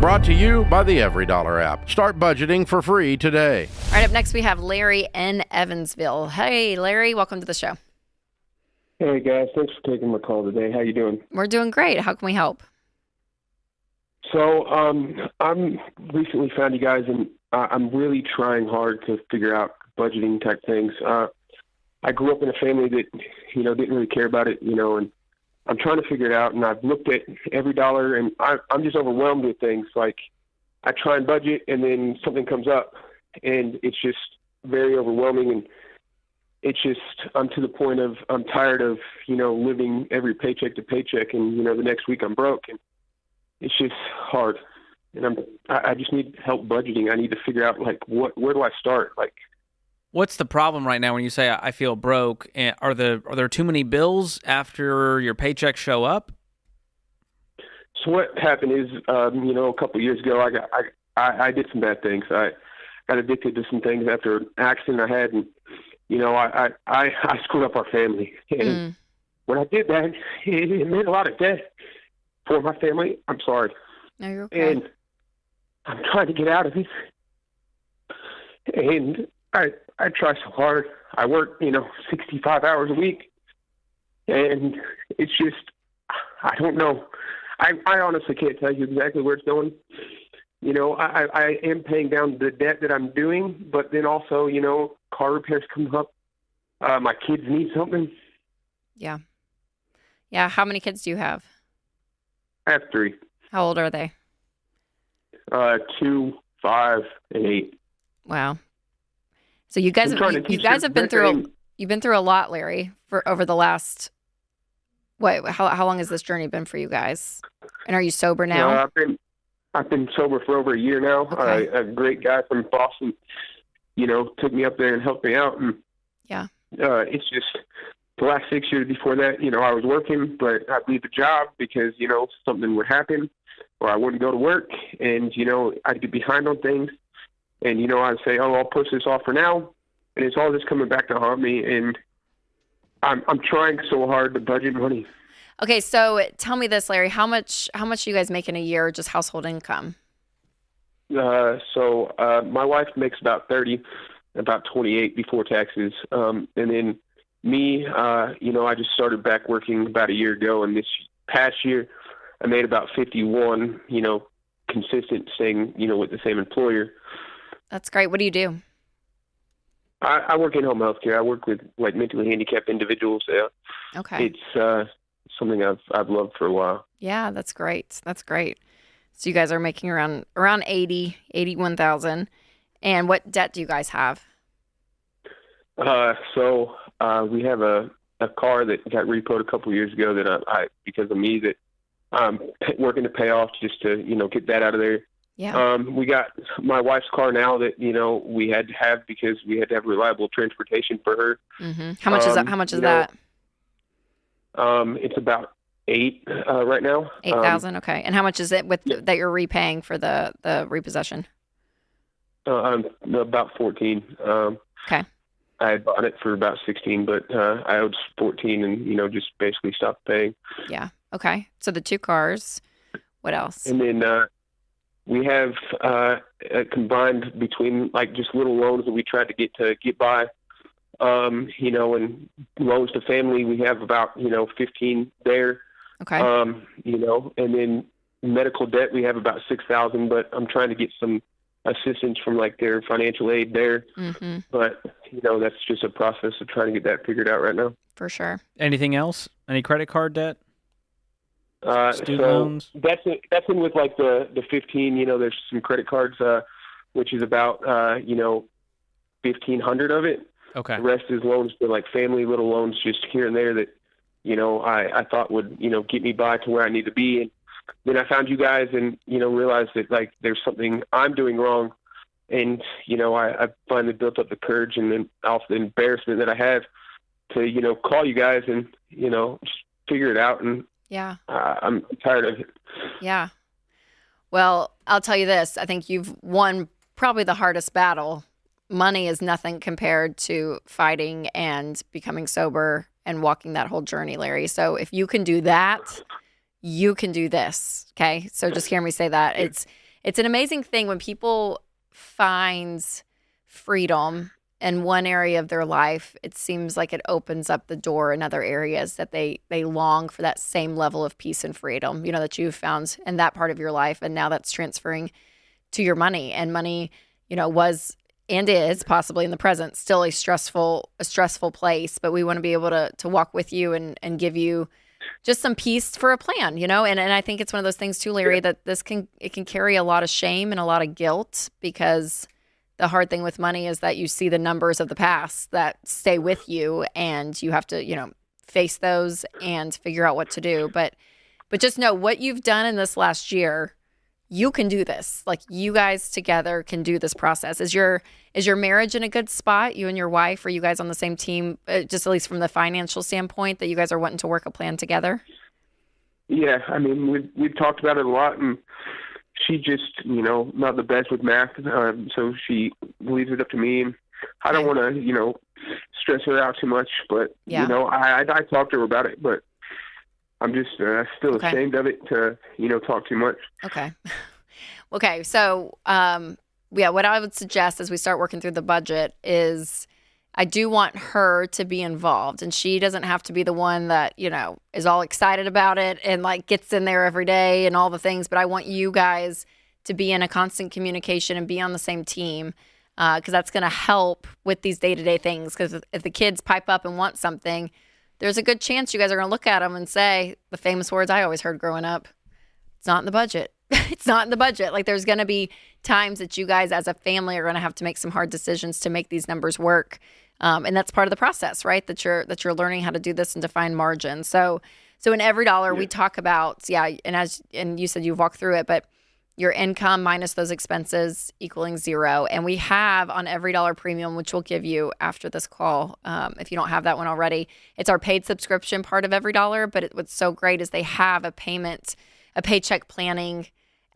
Brought to you by the EveryDollar app. Start budgeting for free today. All right, up next we have Larry in Evansville. Hey, Larry, welcome to the show. Hey, guys. Thanks for taking my call today. How you doing? We're doing great. How can we help? So I'm recently found you guys, and I'm really trying hard to figure out budgeting type things. I grew up in a family that, didn't really care about it, and I'm trying to figure it out, and I've looked at EveryDollar, and I'm just overwhelmed with things. Like, I try and budget, and then something comes up, and it's just very overwhelming, and it's just, I'm to the point of, I'm tired of, living every paycheck to paycheck, and, the next week I'm broke, and it's just hard. And I just need help budgeting. I need to figure out, where do I start? What's the problem right now when you say I feel broke? Are there too many bills after your paychecks show up? So what happened is, a couple of years ago, I did some bad things. I got addicted to some things after an accident I had, and I screwed up our family. And when I did that, it made a lot of debt for my family. I'm sorry. No, you're okay. And I'm trying to get out of it. And I try so hard. I work, 65 hours a week. And it's just, I don't know. I honestly can't tell you exactly where it's going. I am paying down the debt that I'm doing, but then also, car repairs come up. My kids need something. Yeah. Yeah. How many kids do you have? I have 3. How old are they? 2, 5, and 8. Wow. So you guys have been through a lot, Larry, for over the last, how long has this journey been for you guys? And are you sober now? I've been sober for over a year now. Okay. A great guy from Boston, took me up there and helped me out. And yeah. It's just the last 6 years before that, I was working, but I'd leave the job because, something would happen or I wouldn't go to work, and, I'd get behind on things. And, I'd say, I'll push this off for now. And it's all just coming back to haunt me. And I'm trying so hard to budget money. Okay, so tell me this, Larry. How much do you guys make in a year, just household income? So my wife makes about 30, about 28 before taxes. And then me, I just started back working about a year ago. And this past year, I made about 51, consistent, staying, with the same employer. That's great. What do you do? I work in home health care. I work with mentally handicapped individuals. Okay. It's something I've loved for a while. Yeah, that's great. That's great. So you guys are making around 81,000. And what debt do you guys have? So we have a car that got repoed a couple of years ago that I because of me, that I'm working to pay off just to, get that out of there. Yeah. We got my wife's car now that, we had to have because we had to have reliable transportation for her. Mm-hmm. How much is that? How much is that? It's about 8 right now. 8,000. Okay. And how much is it that you're repaying for the repossession? About 14. Okay. I had bought it for about 16, but I owed 14 and, just basically stopped paying. Yeah. Okay. So the 2 cars. What else? And then we have combined between just little loans that we tried to get by, and loans to family. We have about, 15 there. Okay. And then medical debt, we have about 6,000, but I'm trying to get some assistance from their financial aid there. Mm-hmm. But, that's just a process of trying to get that figured out right now. For sure. Anything else? Any credit card debt? Student so loans? That's in with the 15, there's some credit cards, which is about, 1,500 of it. Okay. The rest is loans for family, little loans just here and there that, I thought would, get me by to where I need to be. And then I found you guys and, realized that there's something I'm doing wrong. And, I finally built up the courage and then also the embarrassment that I have to, call you guys and, just figure it out. And yeah, I'm tired of it. Yeah. Well, I'll tell you this. I think you've won probably the hardest battle. Money is nothing compared to fighting and becoming sober and walking that whole journey, Larry. So if you can do that, you can do this. Okay. So just hear me say that. it's an amazing thing when people find freedom in one area of their life. It seems like it opens up the door in other areas that they long for that same level of peace and freedom, that you've found in that part of your life. And now that's transferring to your money. And money, was and is possibly in the present still a stressful place, but we want to be able to walk with you and give you just some peace for a plan, and I think it's one of those things too, Larry, that it can carry a lot of shame and a lot of guilt, because the hard thing with money is that you see the numbers of the past that stay with you, and you have to, face those and figure out what to do. But just know what you've done in this last year. You can do this. Like, you guys together can do this process. Is your marriage in a good spot? You and your wife, are you guys on the same team, just at least from the financial standpoint, that you guys are wanting to work a plan together? Yeah, I mean, we've talked about it a lot, and she just, not the best with math, so she leaves it up to me, and I don't want to, stress her out too much, but, I talked to her about it, but I'm just still ashamed of it to, talk too much. Okay. Okay. So, what I would suggest as we start working through the budget is I do want her to be involved, and she doesn't have to be the one that, is all excited about it and like gets in there every day and all the things. But I want you guys to be in a constant communication and be on the same team, because that's going to help with these day-to-day things. Because if the kids pipe up and want something, there's a good chance you guys are going to look at them and say the famous words I always heard growing up: it's not in the budget. It's not in the budget. Like, there's going to be times that you guys as a family are going to have to make some hard decisions to make these numbers work. And that's part of the process, right? That you're learning how to do this and define margin. So in every dollar we talk about, and you said you've walked through it, but your income minus those expenses equaling zero. And we have on Every Dollar Premium, which we'll give you after this call, if you don't have that one already, it's our paid subscription part of Every Dollar. But what's so great is they have a paycheck planning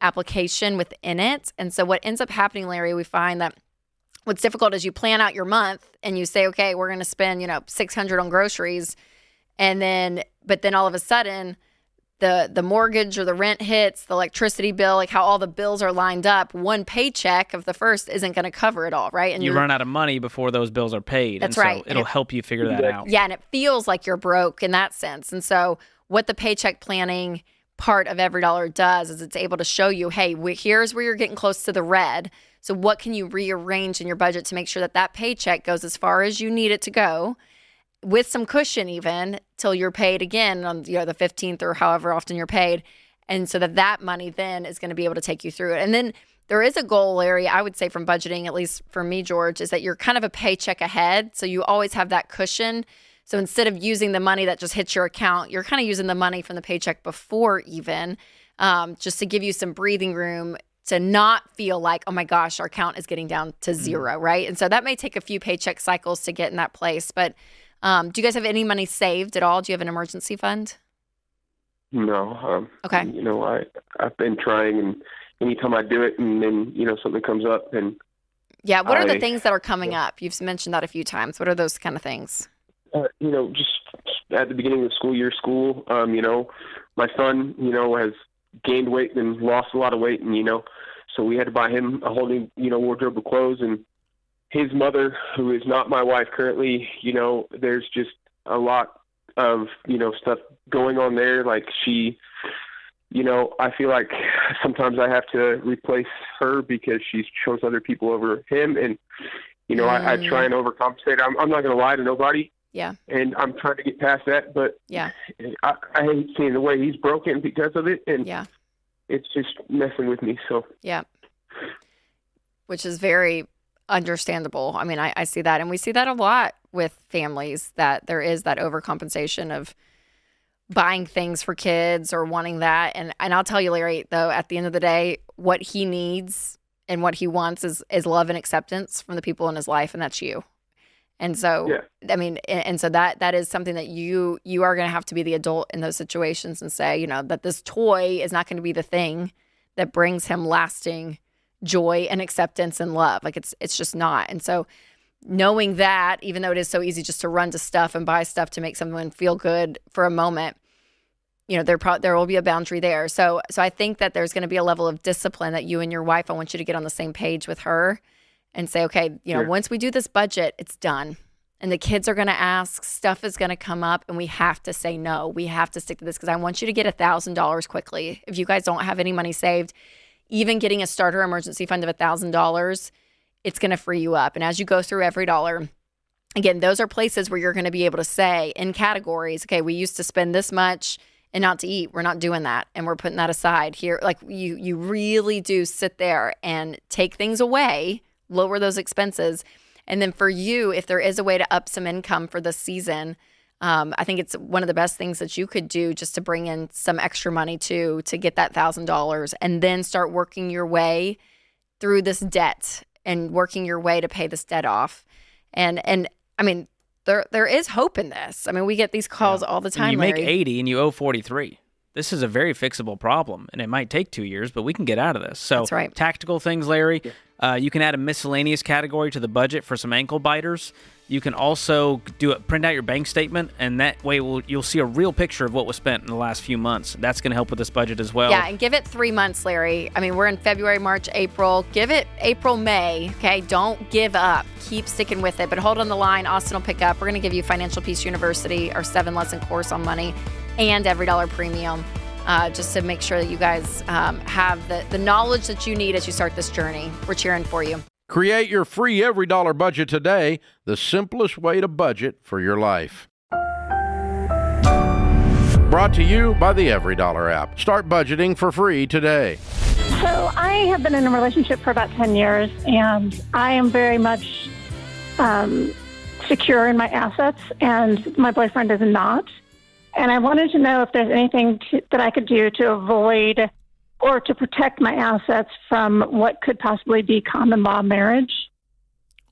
application within it. And so what ends up happening, Larry, we find that what's difficult is you plan out your month and you say, okay, we're going to spend, $600 on groceries. But then all of a sudden the mortgage or the rent hits, the electricity bill, like how all the bills are lined up, one paycheck of the first isn't going to cover it all, right? And you run out of money before those bills are paid. That's and right. So it'll help you figure that out. Yeah, and it feels like you're broke in that sense. And so what the paycheck planning part of Every Dollar does is it's able to show you, hey, here's where you're getting close to the red. So what can you rearrange in your budget to make sure that paycheck goes as far as you need it to go, with some cushion even till you're paid again on the 15th or however often you're paid. And so that money then is going to be able to take you through it. And then there is a goal, Larry, I would say, from budgeting, at least for me, George, is that you're kind of a paycheck ahead. So you always have that cushion. So instead of using the money that just hits your account, you're kind of using the money from the paycheck before even, just to give you some breathing room to not feel like, oh my gosh, our account is getting down to zero, right? And so that may take a few paycheck cycles to get in that place. But do you guys have any money saved at all? Do you have an emergency fund? No. Okay. I've been trying, and anytime I do it and then, something comes up, then yeah. What are the things that are coming up? You've mentioned that a few times. What are those kind of things? Just at the beginning of the school year, my son, has gained weight and lost a lot of weight, and, so we had to buy him a whole new, wardrobe of clothes. And his mother, who is not my wife currently, there's just a lot of, stuff going on there. Like, she, I feel like sometimes I have to replace her because she chose other people over him. And, I try and overcompensate. I'm not going to lie to nobody. Yeah. And I'm trying to get past that, but yeah, I hate seeing the way he's broken because of it. And yeah, it's just messing with me. So yeah, which is very understandable. I mean, I see that, and we see that a lot with families, that there is that overcompensation of buying things for kids or wanting that. And I'll tell you, Larry, though, at the end of the day, what he needs and what he wants is love and acceptance from the people in his life, and that's you. And so, yeah. I mean, and so that is something that you are going to have to be the adult in those situations and say, that this toy is not going to be the thing that brings him lasting joy and acceptance and love. Like, it's just not. And so knowing that, even though it is so easy just to run to stuff and buy stuff to make someone feel good for a moment, there will be a boundary there. So I think that there's going to be a level of discipline that you and your wife, I want you to get on the same page with her and say, okay, Sure. once we do this budget, it's done. And the kids are going to ask, stuff is going to come up, and we have to say no. We have to stick to this because I want you to get $1,000 quickly. If you guys don't have any money saved, even getting a starter emergency fund of $1,000, it's going to free you up. And as you go through every dollar, again, those are places where you're going to be able to say in categories, okay, we used to spend this much and not to eat. We're not doing that. And we're putting that aside here. Like you really do sit there and take things away, lower those expenses. And then for you, if there is a way to up some income for this season, I think it's one of the best things that you could do just to bring in some extra money to get that $1,000 and then start working your way through this debt and working your way to pay this debt off. And I mean, there is hope in this. I mean, we get these calls all the time. And you make Larry. 80 and you owe 43. This is a very fixable problem, and it might take 2 years, but we can get out of this. So That's right. Tactical things, Larry. You can add a miscellaneous category to the budget for some ankle biters. You can also print out your bank statement, and that way you'll see a real picture of what was spent in the last few months. That's going to help with this budget as well. Yeah, and give it 3 months, Larry. I mean, we're in February, March, April. Give it April, May, okay? Don't give up. Keep sticking with it. But hold on the line. Austin will pick up. We're going to give you Financial Peace University, our 7-lesson course on money, and Every Dollar Premium, just to make sure that you guys have the knowledge that you need as you start this journey. We're cheering for you. Create your free Every Dollar budget today, the simplest way to budget for your life. Brought to you by the Every Dollar app. Start budgeting for free today. So I have been in a relationship for about 10 years, and I am very much secure in my assets, and my boyfriend is not. And I wanted to know if there's anything that I could do to avoid or to protect my assets from what could possibly be common law marriage.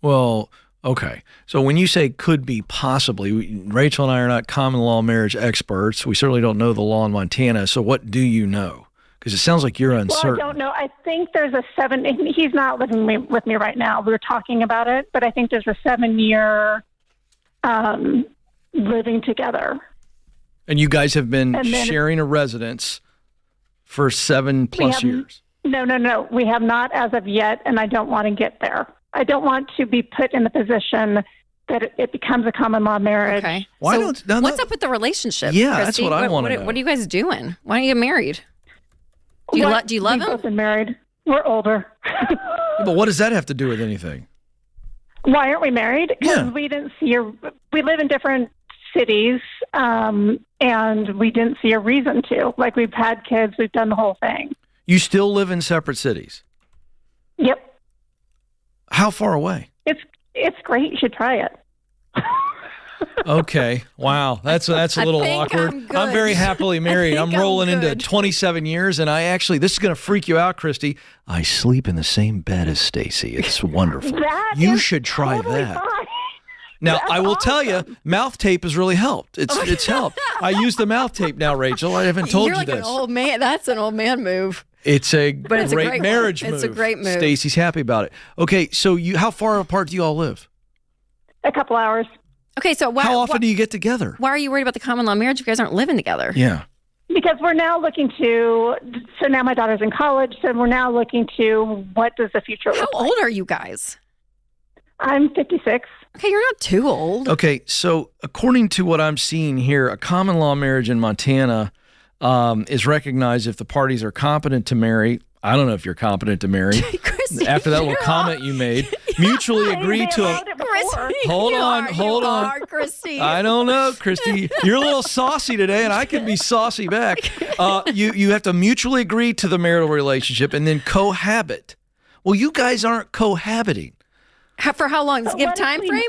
Well, okay. So when you say could be possibly, Rachel and I are not common law marriage experts. We certainly don't know the law in Montana. So what do you know? Because it sounds like you're uncertain. Well, I don't know. I think there's he's not living with me right now. We were talking about it, but I think there's a 7-year living together. And you guys have been sharing a residence for 7+ years. No. We have not as of yet, and I don't want to get there. I don't want to be put in the position that it becomes a common law marriage. Okay. What's up with the relationship? Yeah, Christy? that's what I want to know. What are you guys doing? Why don't you get married? Do you love We've him? both been married. We're older. But what does that have to do with anything? Why aren't we married? Because Yeah. we live in different cities, and we didn't see a reason to. Like, we've had kids, we've done the whole thing. You still live in separate cities? Yep. How far away? It's great. You should try it. Okay. Wow. That's a little think awkward. I'm good. I'm very happily married. I'm think I'm rolling into good. 27 years, and this is going to freak you out, Christy. I sleep in the same bed as Stacy. It's wonderful. That You is should try totally that. fine. Now, That's I will tell you, awesome. mouth tape has really helped. It's helped. I use the mouth tape now, Rachel. I haven't told You're you like this. an old man. That's an old man move. It's a But it's a great great marriage one. move. It's a great move. Stacy's happy about it. Okay, so how far apart do you all live? A couple hours. Okay, so How often do you get together? why are you worried about the common law marriage if you guys aren't living together? Yeah. Because we're now looking to, so now my daughter's in college, so we're now looking to what does the future How look like. old are you guys? I'm 56. Okay, you're not too old. Okay, so according to what I'm seeing here, a common law marriage in Montana is recognized if the parties are competent to marry. I don't know if you're competent to marry. Christy, After that little you're comment you made, mutually agree to a. Christy, Hold you on, are, hold you on. are, Christy. I don't know, Christy. You're a little saucy today, and I can be saucy back. You have to mutually agree to the marital relationship and then cohabit. Well, you guys aren't cohabiting. For how long? Does it give a time frame?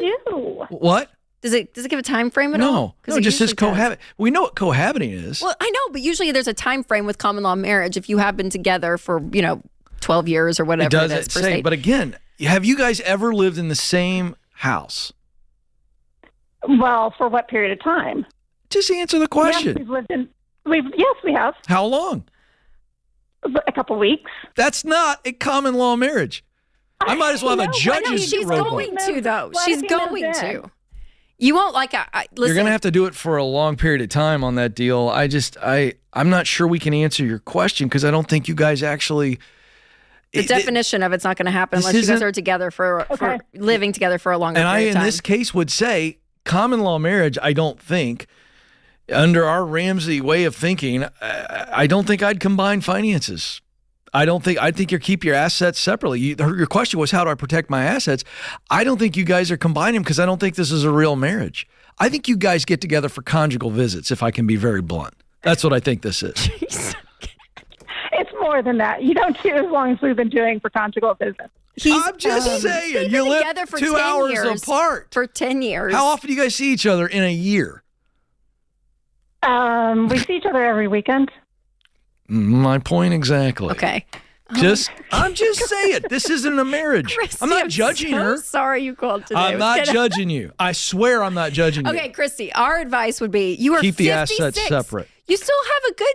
What? Does it give a time frame at all? No, 'Cause it just says usually does. cohabit. We know what cohabiting is. Well, I know, but usually there's a time frame with common law marriage if you have been together for 12 years or whatever It does is. it per say, state. but again, have you guys ever lived in the same house? Well, for what period of time? Just answer the question. Yes, we have. How long? A couple weeks. That's not a common law marriage. I might as well have a No, judge's she's rowboat. going to, though. Why She's does he know going that? to. You won't like. Listen, You're going to have to do it for a long period of time on that deal. I'm not sure we can answer your question because I don't think you guys actually. The definition of it's not going to happen unless you guys are together for living together for a longer period of time. And I, in this case, would say common law marriage, I don't think, under our Ramsey way of thinking, I don't think I'd combine finances. I think you keep your assets separately. Your question was, how do I protect my assets? I don't think you guys are combining them because I don't think this is a real marriage. I think you guys get together for conjugal visits, if I can be very blunt. That's what I think this is. It's more than that. You don't do as long as we've been doing for conjugal visits. I'm just saying. You live together for 2 hours apart. For 10 years. How often do you guys see each other in a year? We see each other every weekend. My point exactly. Okay. I'm just saying, this isn't a marriage. Christy, I'm not judging her. Sorry you called today. I'm not judging you. I swear I'm not judging you. Okay, Christy, our advice would be you are keep the 56. assets separate. You still have a good,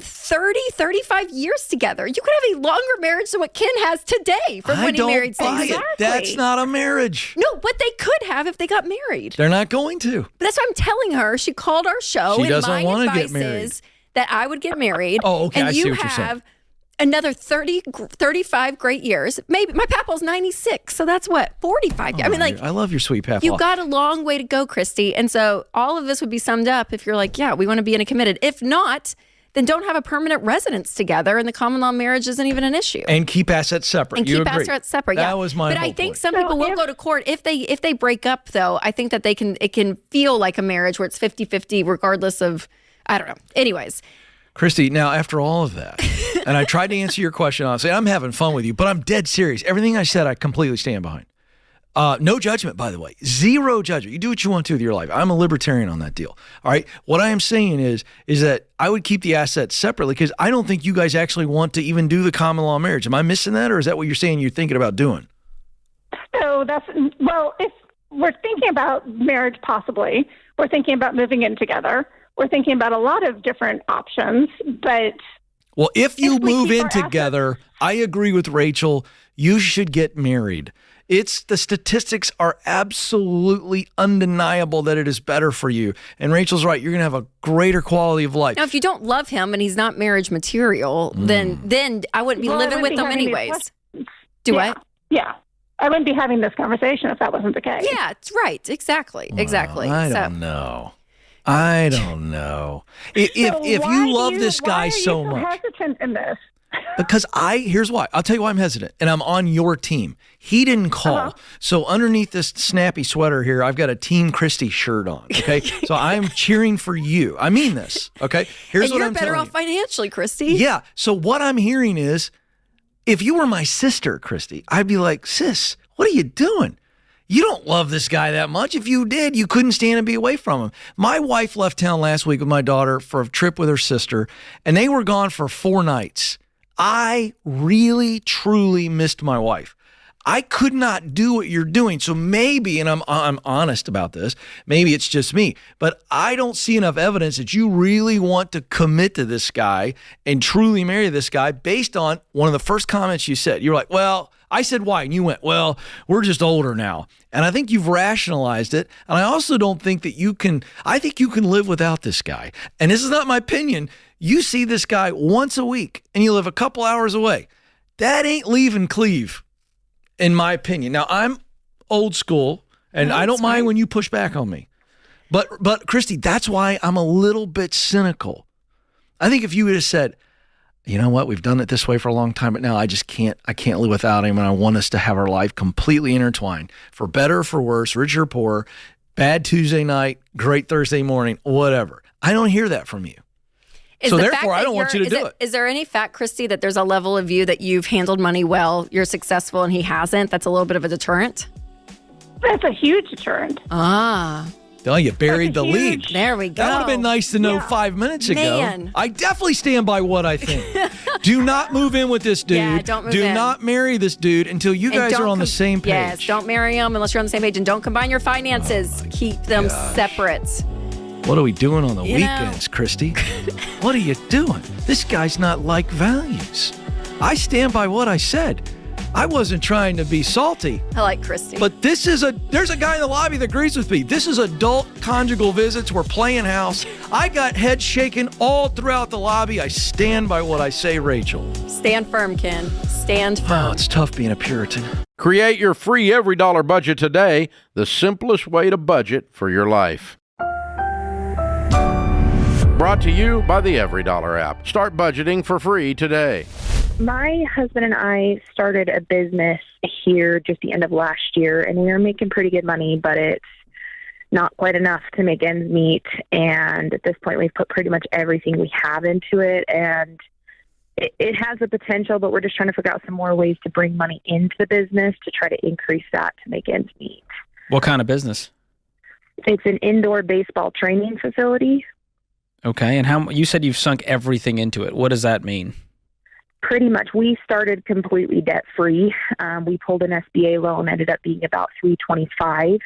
30, 35 years together. You could have a longer marriage than what Ken has today from when he married Sadie. Exactly. That's not a marriage. No, but they could have if they got married. They're not going to. But that's what I'm telling her. She called our show. She doesn't and my want to advice get married. is that I would get married. Oh, okay. And I see you what you're saying. have another 35 great years. Maybe my papa's 96, so that's what 45. I mean, I love your sweet papa. You got a long way to go, Christy. And so all of this would be summed up if you're like, yeah, we want to be in a committed. If not, then don't have a permanent residence together, and the common law marriage isn't even an issue. And keep assets separate. And keep assets separate. Yeah, that was my. But whole I think point. some people will go to court if they break up. Though I think that it can feel like a marriage where it's 50-50 regardless of, I don't know. Anyways. Christy, now after all of that, and I tried to answer your question honestly, I'm having fun with you, but I'm dead serious. Everything I said, I completely stand behind. No judgment, by the way. Zero judgment. You do what you want to with your life. I'm a libertarian on that deal. All right. What I am saying is that I would keep the assets separately because I don't think you guys actually want to even do the common law marriage. Am I missing that, or is that what you're saying you're thinking about doing? So if we're thinking about marriage, possibly, we're thinking about moving in together. We're thinking about a lot of different options, but well, if you move in assets together, I agree with Rachel. You should get married. The statistics are absolutely undeniable that it is better for you. And Rachel's right. You're going to have a greater quality of life. Now, if you don't love him and he's not marriage material, then I wouldn't be living with him anyways. Do I? Yeah. I wouldn't be having this conversation if that wasn't the case. Yeah, it's right. Exactly. I don't know. If you love this guy so much, hesitant in this? Because here's why. I'll tell you why I'm hesitant, and I'm on your team. He didn't call, so underneath this snappy sweater here, I've got a Team Christie shirt on. Okay, so I'm cheering for you. I mean this. Okay, here's what I'm telling you. You're better off financially, Christy. Yeah. So what I'm hearing is, if you were my sister, Christy, I'd be like, sis, what are you doing? You don't love this guy that much. If you did, you couldn't stand to be away from him. My wife left town last week with my daughter for a trip with her sister, and they were gone for 4 nights. I really, truly missed my wife. I could not do what you're doing. So maybe, and I'm honest about this, maybe it's just me, but I don't see enough evidence that you really want to commit to this guy and truly marry this guy based on one of the first comments you said. You were like, well, I said why? And you went, well, we're just older now. And I think you've rationalized it. And I also don't think that I think you can live without this guy. And this is not my opinion. You see this guy once a week and you live a couple hours away. That ain't leaving Cleve, in my opinion. Now, I'm old school, and I don't mind when you push back on me. But Christy, that's why I'm a little bit cynical. I think if you would have said, you know what, we've done it this way for a long time, but now I can't live without him, and I want us to have our life completely intertwined, for better or for worse, rich or poor, bad Tuesday night, great Thursday morning, whatever. I don't hear that from you. So therefore, I don't want you to do it. Is there any fact, Christy, that there's a level of you that you've handled money well, you're successful, and he hasn't? That's a little bit of a deterrent? That's a huge deterrent. Oh, you buried the lead. There we go. That would have been nice to know 5 minutes ago. Man. I definitely stand by what I think. Do not move in with this dude. Yeah, don't move in. Do not marry this dude until you guys are on the same page. Yes, don't marry him unless you're on the same page, and don't combine your finances. Keep them separate. What are we doing on the weekends, Christy? What are you doing? This guy's not like values. I stand by what I said. I wasn't trying to be salty. I like Christy. But there's a guy in the lobby that agrees with me. This is adult conjugal visits. We're playing house. I got head shaken all throughout the lobby. I stand by what I say, Rachel. Stand firm, Ken. Stand firm. Oh, it's tough being a Puritan. Create your free every dollar budget today, the simplest way to budget for your life. Brought to you by the Every Dollar app. Start budgeting for free today. My husband and I started a business here just the end of last year, and we were making pretty good money, but it's not quite enough to make ends meet. And at this point, we've put pretty much everything we have into it, and it has the potential, but we're just trying to figure out some more ways to bring money into the business to try to increase that to make ends meet. What kind of business? It's an indoor baseball training facility. Okay, and you said you've sunk everything into it. What does that mean? Pretty much. We started completely debt-free. We pulled an SBA loan, ended up being about $325.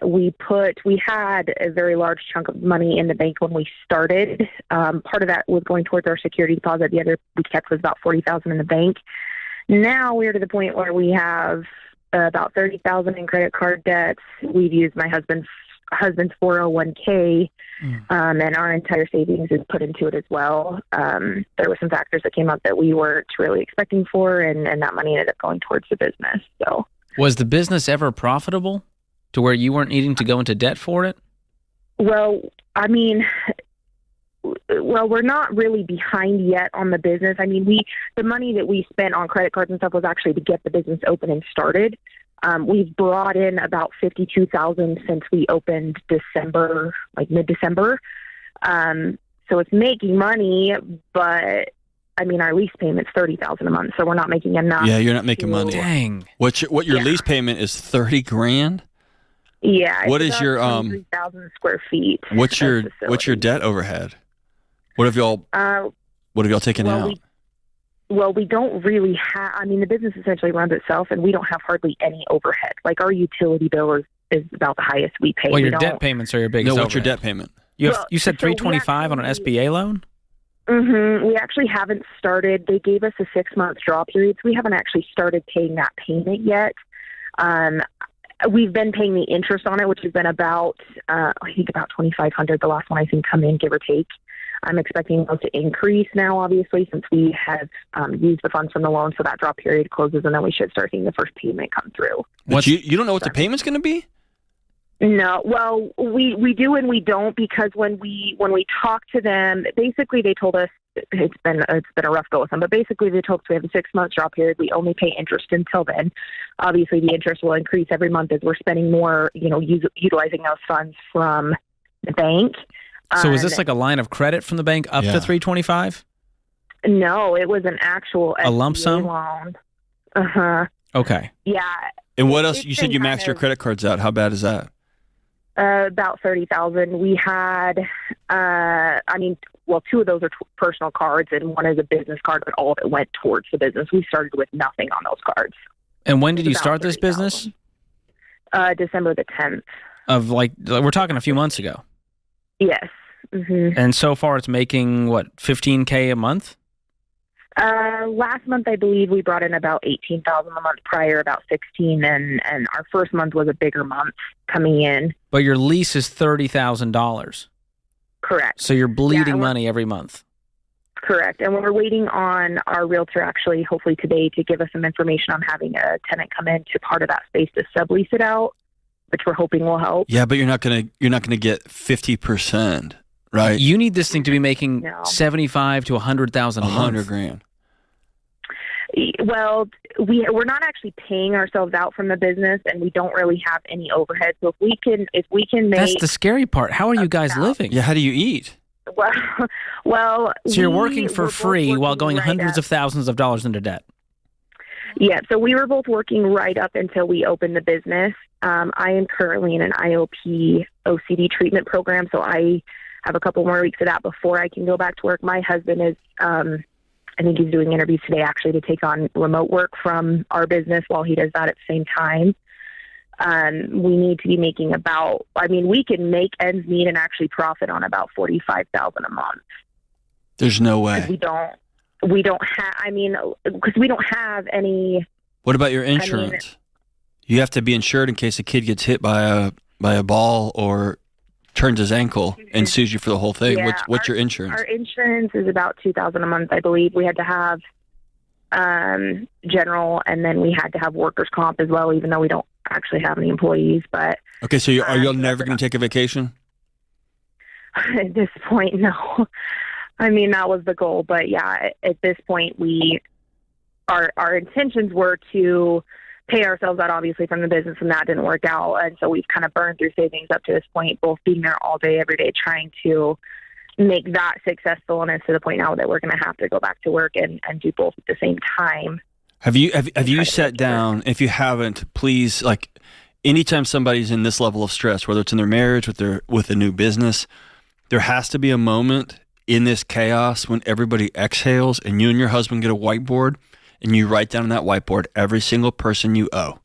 We had a very large chunk of money in the bank when we started. Part of that was going towards our security deposit. The other we kept was about $40,000 in the bank. Now we're to the point where we have about $30,000 in credit card debts. We've used my husband's 401k, and our entire savings is put into it as well. There were some factors that came up that we weren't really expecting for, and that money ended up going towards the business. So, was the business ever profitable to where you weren't needing to go into debt for it? Well, we're not really behind yet on the business. I mean, the money that we spent on credit cards and stuff was actually to get the business open and started. We've brought in about $52,000 since we opened December, like mid-December. So it's making money, but our lease payment's $30,000 a month, so we're not making enough. Yeah, you're not making money. Dang. What your lease payment is $30,000? Yeah. What is your 3,000 square feet? What's your debt overhead? What have y'all taken out? We don't really have, the business essentially runs itself, and we don't have hardly any overhead. Like, our utility bill is about the highest we pay. Well, your debt payments are your biggest No, what's overhead. your debt payment? You said $325 on an SBA loan? Mm-hmm. We actually haven't started. They gave us a 6-month draw period, so we haven't actually started paying that payment yet. We've been paying the interest on it, which has been about $2,500. The last one I think come in, give or take. I'm expecting those to increase now, obviously, since we have used the funds from the loan, so that drop period closes, and then we should start seeing the first payment come through. But you don't know what the payment's going to be? No. Well, we do and we don't, because when we talk to them, basically they told us it's been a rough go with them, but basically they told us we have a 6-month drop period. We only pay interest until then. Obviously, the interest will increase every month as we're spending more, utilizing those funds from the bank. So is this like a line of credit from the bank up to $325? No, it was an actual a lump sum loan. Uh-huh. Okay. Yeah. And what else? You said you maxed your credit cards out. How bad is that? About $30,000. We had, 2 of those are personal cards, and one is a business card, but all of it went towards the business. We started with nothing on those cards. And when did you start this business? December the 10th. We're talking a few months ago. Yes. Mm-hmm. And so far it's making, what, $15K a month? Last month, I believe we brought in about $18,000 a month, prior about $16,000, and our first month was a bigger month coming in. But your lease is $30,000. Correct. So you're bleeding money every month. Correct. And we're waiting on our realtor, actually, hopefully today, to give us some information on having a tenant come in to part of that space to sublease it out, which we're hoping will help. Yeah, but you're not gonna get 50%, right? You need this thing to be making $75,000 to $100,000 a month. $100,000. Well, we're not actually paying ourselves out from the business, and we don't really have any overhead. So if we can make, that's the scary part. How are you guys living? Yeah, how do you eat? Well. So you're working for free while going hundreds of thousands of dollars into debt. Yeah, so we were both working right up until we opened the business. I am currently in an IOP OCD treatment program, so I have a couple more weeks of that before I can go back to work. My husband is, I think he's doing interviews today actually to take on remote work from our business while he does that at the same time. We need to be making we can make ends meet and actually profit on about $45,000 a month. There's no way. We don't. we don't have, because we don't have any. What about your insurance? You have to be insured in case a kid gets hit by a ball or turns his ankle and sues you for the whole thing. Yeah, What's your insurance? Our insurance is about $2,000 a month, I believe. We had to have general, and then we had to have workers' comp as well, even though we don't actually have any employees. But okay, so are you never going to take a vacation? At this point, no. I mean, that was the goal, but yeah, at this point, our intentions were to pay ourselves out, obviously, from the business, and that didn't work out. And so we've kind of burned through savings up to this point, both being there all day, every day, trying to make that successful. And it's to the point now that we're going to have to go back to work and do both at the same time. Have you sat down? If you haven't, please, like, anytime somebody's in this level of stress, whether it's in their marriage, with a new business, there has to be a moment in this chaos when everybody exhales and you and your husband get a whiteboard and you write down on that whiteboard every single person you owe.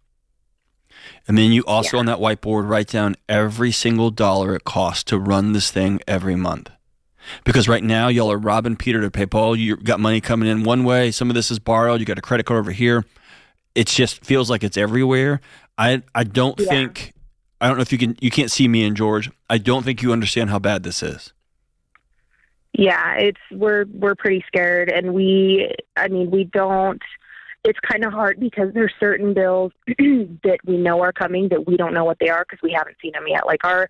And then you also on that whiteboard write down every single dollar it costs to run this thing every month. Because right now y'all are robbing Peter to pay Paul. You've got money coming in one way. Some of this is borrowed. You got a credit card over here. It just feels like it's everywhere. I don't think, I don't know if you can't see me and George. I don't think you understand how bad this is. Yeah, we're pretty scared, and we don't. It's kind of hard because there's certain bills that we know are coming that we don't know what they are because we haven't seen them yet. Like our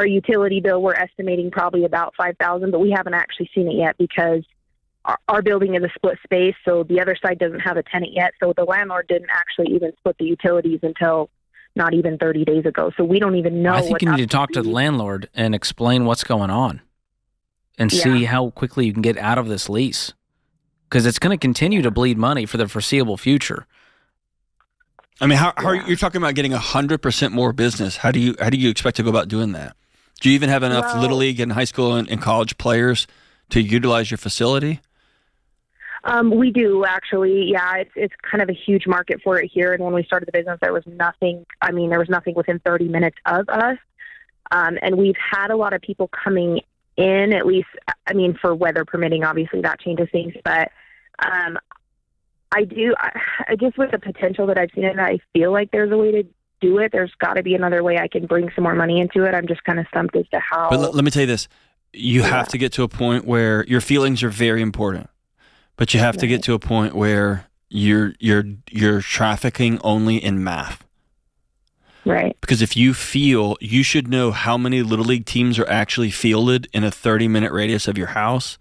utility bill, we're estimating probably about $5,000, but we haven't actually seen it yet because our building is a split space, so the other side doesn't have a tenant yet. So the landlord didn't actually even split the utilities until not even 30 days ago. So we don't even know. I think you need to talk to the landlord and explain what's going on and see how quickly you can get out of this lease, because it's going to continue to bleed money for the foreseeable future. I mean, how are you're talking about getting 100% more business? How do you expect to go about doing that? Do you even have enough Little League and high school and college players to utilize your facility? We do, actually. Yeah, it's kind of a huge market for it here. And when we started the business, there was nothing. I mean, there was nothing within 30 minutes of us. And we've had a lot of people coming in, at least, I mean, for weather permitting, obviously that changes things. But I guess with the potential that I've seen it, I feel like there's a way to do it. There's got to be another way I can bring some more money into it. I'm just kind of stumped as to how. But let me tell you this. You have to get to a point where your feelings are very important, but you have to get to a point where you're trafficking only in math. Right. Because if you feel, you should know how many Little League teams are actually fielded in a 30-minute radius of your house.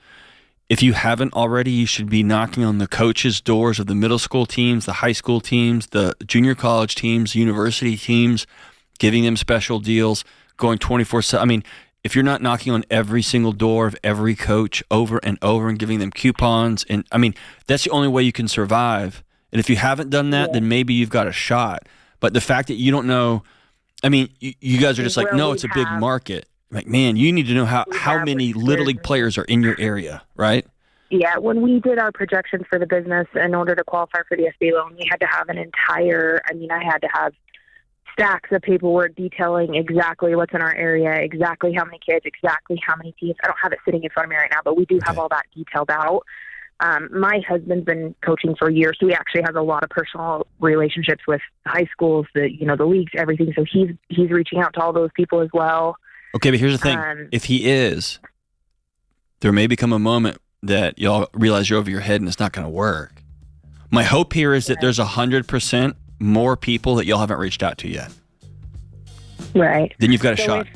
If you haven't already, you should be knocking on the coaches' doors of the middle school teams, the high school teams, the junior college teams, university teams, giving them special deals, going 24/7. I mean, if you're not knocking on every single door of every coach over and over and giving them coupons, and I mean, that's the only way you can survive. And if you haven't done that, then maybe you've got a shot. But the fact that you don't know, I mean, you guys are just like, no, it's a big market. Like, man, you need to know how many Little League players are in your area, right? Yeah, when we did our projections for the business, in order to qualify for the SBA loan, we had to have I had to have stacks of paperwork detailing exactly what's in our area, exactly how many kids, exactly how many teams. I don't have it sitting in front of me right now, but we do have all that detailed out. My husband's been coaching for years, so he actually has a lot of personal relationships with high schools, the leagues, everything. So he's reaching out to all those people as well. Okay, but here's the thing. If he is, there may become a moment that y'all realize you're over your head and it's not going to work. My hope here is that there's 100% more people that y'all haven't reached out to yet. Right. Then you've got a shot.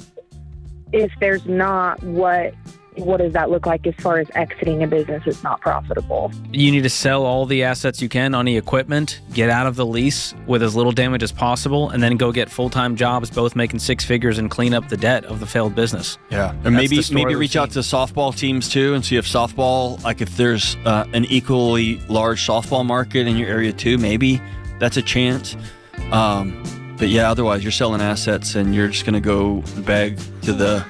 If there's not, what does that look like as far as exiting a business that's not profitable? You need to sell all the assets you can on the equipment, get out of the lease with as little damage as possible, and then go get full-time jobs, both making six figures, and clean up the debt of the failed business. Yeah, and maybe reach out to softball teams too and see if softball, like if there's an equally large softball market in your area too, maybe that's a chance. But yeah, otherwise you're selling assets and you're just going to go beg to the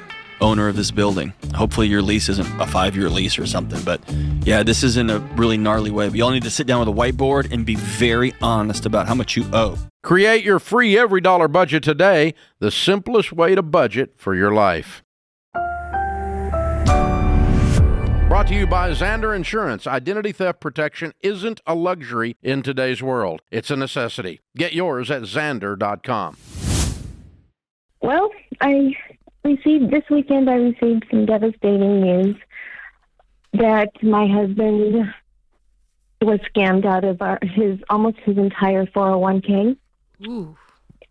owner of this building. Hopefully your lease isn't a 5-year lease or something, but yeah, this is in a really gnarly way. But y'all need to sit down with a whiteboard and be very honest about how much you owe. Create your free every dollar budget today, the simplest way to budget for your life. Brought Brought to you by Xander Insurance. Identity theft protection isn't a luxury in today's world. It's a necessity. Get yours at Xander.com. Well, this weekend I received some devastating news that my husband was scammed out of almost his entire 401k. Ooh.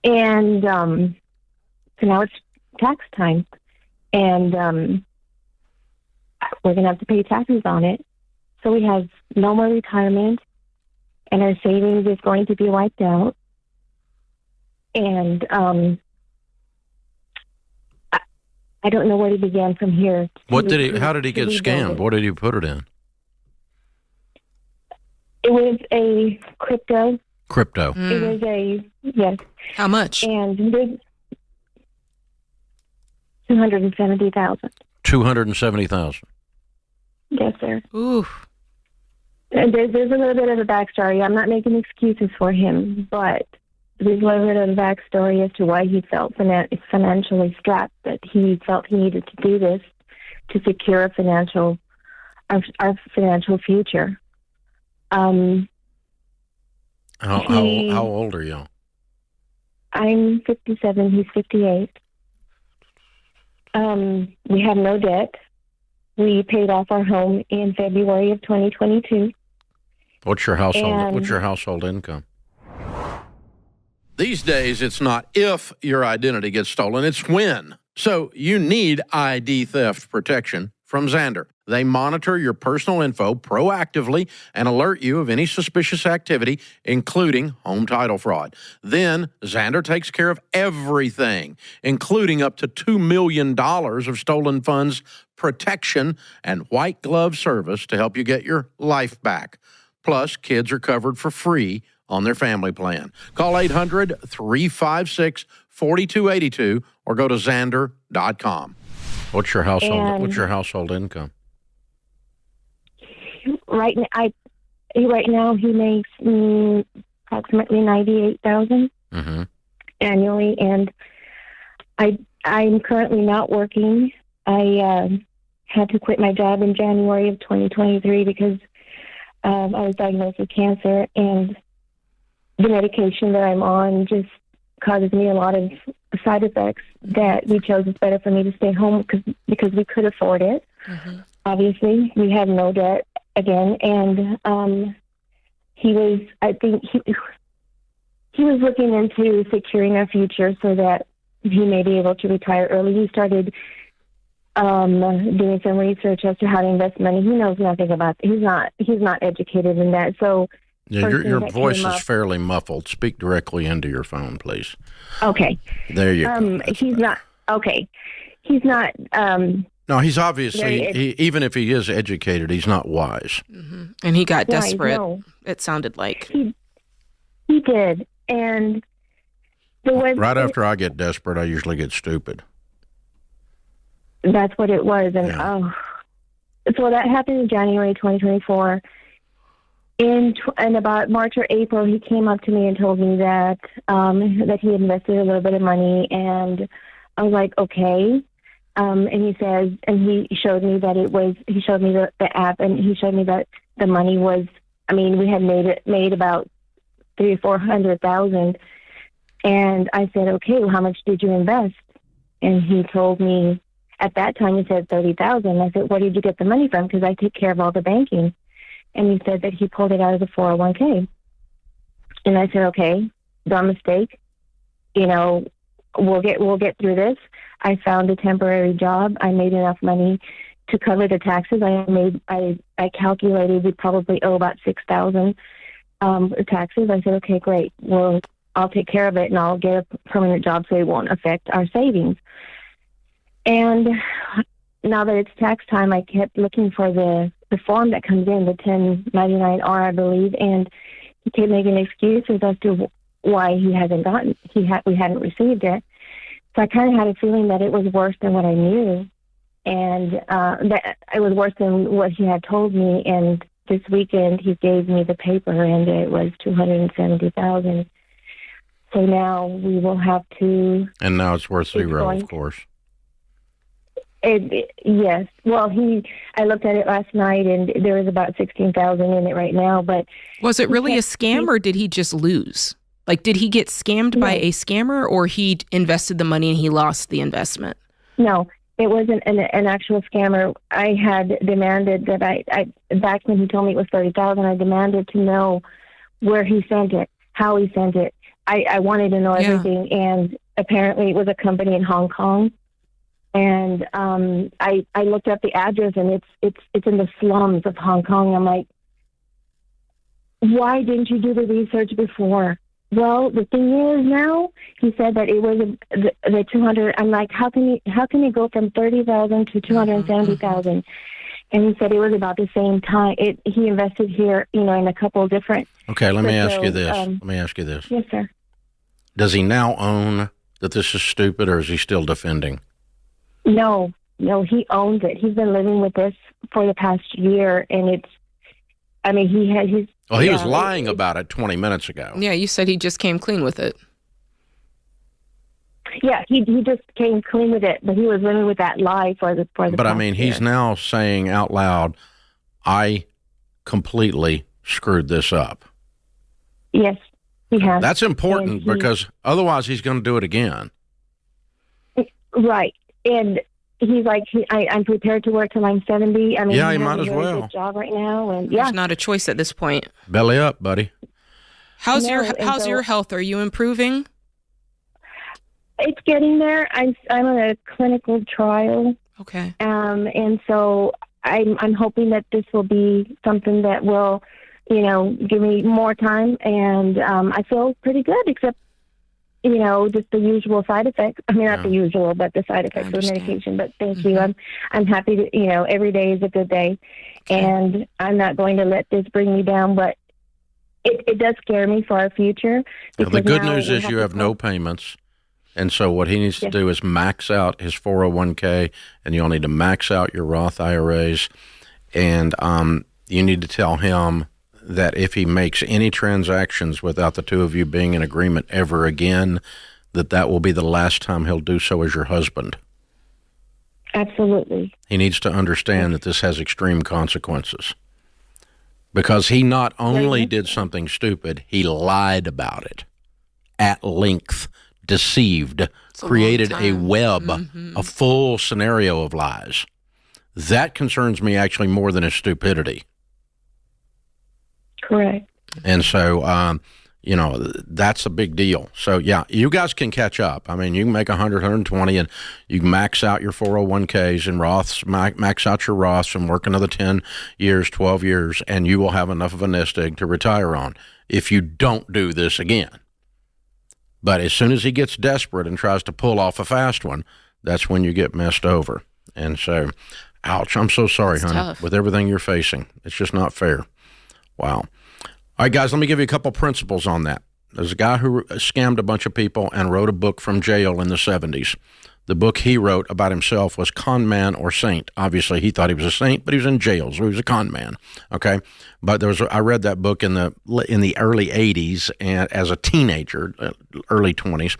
And so now it's tax time. And we're going to have to pay taxes on it. So we have no more retirement, and our savings is going to be wiped out. And I don't know where to begin from here. How did he get scammed? What did he put it in? It was a crypto. Crypto. It was yes. How much? And there's 270,000. 270,000. Yes, sir. Ooh. And there's a little bit of a backstory. I'm not making excuses for him, but there's a little bit of a backstory as to why he felt financially strapped, that he felt he needed to do this to secure our financial future. How old are you? I'm 57. He's 58. We have no debt. We paid off our home in February of 2022. What's your household income? These days, it's not if your identity gets stolen, it's when. So you need ID theft protection from Xander. They monitor your personal info proactively and alert you of any suspicious activity, including home title fraud. Then Xander takes care of everything, including up to $2 million of stolen funds protection and white glove service to help you get your life back. Plus, kids are covered for free on their family plan. Call 800-356-4282 or go to Xander.com. What's your household income? Right now he makes approximately $98,000 annually, and I'm currently not working. I had to quit my job in January of 2023 because I was diagnosed with cancer, and the medication that I'm on just causes me a lot of side effects that we chose it's better for me to stay home because we could afford it. Obviously, we have no debt again, and he was looking into securing our future so that he may be able to retire early. He started doing some research as to how to invest money. He knows nothing about it. He's not educated in that. So yeah, your voice is fairly muffled. Speak directly into your phone, please. Okay. There you go. He's not okay. He's not. No, he's obviously, even if he is educated, he's not wise. And he got Wise, desperate. no. It sounded like He did, and right after I get desperate, I usually get stupid. That's what it was, and so that happened in January 2024. In about March or April, he came up to me and told me that he invested a little bit of money, and I was like, okay. And he says, and he showed me that he showed me the app, and he showed me that the money was, we had made about $300,000 or $400,000. And I said, okay, well, how much did you invest? And he told me, at that time, he said $30,000. I said, where did you get the money from? Because I take care of all the banking. And he said that he pulled it out of the 401k. And I said, okay, dumb mistake. We'll get through this. I found a temporary job. I made enough money to cover the taxes. I calculated we probably owe about $6,000 taxes. I said, okay, great. Well, I'll take care of it, and I'll get a permanent job so it won't affect our savings. And now that it's tax time, I kept looking for the form that comes in, the 1099-R, I believe, and he kept making excuses as to why we hadn't received it. So I kind of had a feeling that it was worse than what I knew, and that it was worse than what he had told me. And this weekend, he gave me the paper, and it was $270,000. So now we will have to. And now it's worth zero, of course. Yes. Well, I looked at it last night, and there was about 16,000 in it right now. But Was it really a scam, or did he just lose? Like, did he get scammed by a scammer, or he invested the money and he lost the investment? No, it wasn't an actual scammer. I had demanded that I back when he told me it was 30,000, I demanded to know where he sent it, how he sent it. I wanted to know everything, and apparently it was a company in Hong Kong. And I looked up the address, and it's in the slums of Hong Kong. I'm like, why didn't you do the research before? Well, the thing is now, he said that it was the 200. I'm like, how can you go from 30,000 to 270,000? And he said it was about the same time. He invested here, in a couple of different. Okay, let me ask you this. Yes, sir. Does he now own that this is stupid, or is he still defending? No, he owns it. He's been living with this for the past year, and He was lying about it 20 minutes ago. Yeah, you said he just came clean with it. Yeah, he just came clean with it, but he was living with that lie for the. But I mean, he's now saying out loud, "I completely screwed this up." Yes, he has. That's important because otherwise he's going to do it again. Right, and he's like, I'm prepared to work till I'm 70. I mean, yeah, he might has as a really well. good job right now, and There's not a choice at this point. Belly up, buddy. How's your health? Are you improving? It's getting there. I'm on a clinical trial. Okay. And so I'm hoping that this will be something that will, give me more time, and I feel pretty good, except, just the usual side effects. I mean, not the usual, but the side effects of the medication. But thank you. I'm happy to, every day is a good day, and I'm not going to let this bring me down. But it does scare me for our future. Well, the good news is you have no payments. And so what he needs to do is max out his 401k, and you'll need to max out your Roth IRAs. And you need to tell him that if he makes any transactions without the two of you being in agreement ever again, that will be the last time he'll do so as your husband. Absolutely. He needs to understand that this has extreme consequences. Because he not only did something stupid, he lied about it at length. Deceived, created a web, a full scenario of lies. That concerns me actually more than his stupidity. Correct. And so, that's a big deal. So, yeah, you guys can catch up. I mean, you can make 100, 120, and you can max out your 401ks and Roths, max out your Roths and work another 10 years, 12 years, and you will have enough of a nest egg to retire on if you don't do this again. But as soon as he gets desperate and tries to pull off a fast one, that's when you get messed over. And so, ouch, I'm so sorry, honey, tough. with everything you're facing. It's just not fair. Wow. All right, guys, let me give you a couple principles on that. There's a guy who scammed a bunch of people and wrote a book from jail in the 70s. The book he wrote about himself was Con Man or Saint. Obviously, he thought he was a saint, but he was in jail, so he was a con man. Okay, but I read that book in the early 80s and as a teenager, early 20s.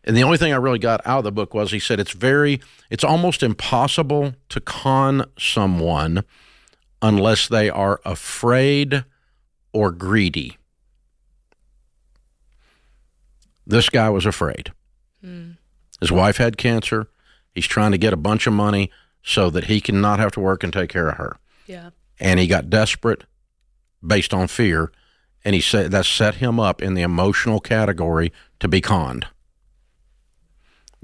And the only thing I really got out of the book was he said it's almost impossible to con someone unless they are afraid or greedy. This guy was afraid. His wife had cancer. He's trying to get a bunch of money so that he can not have to work and take care of her. Yeah. And he got desperate based on fear, and he said that set him up in the emotional category to be conned.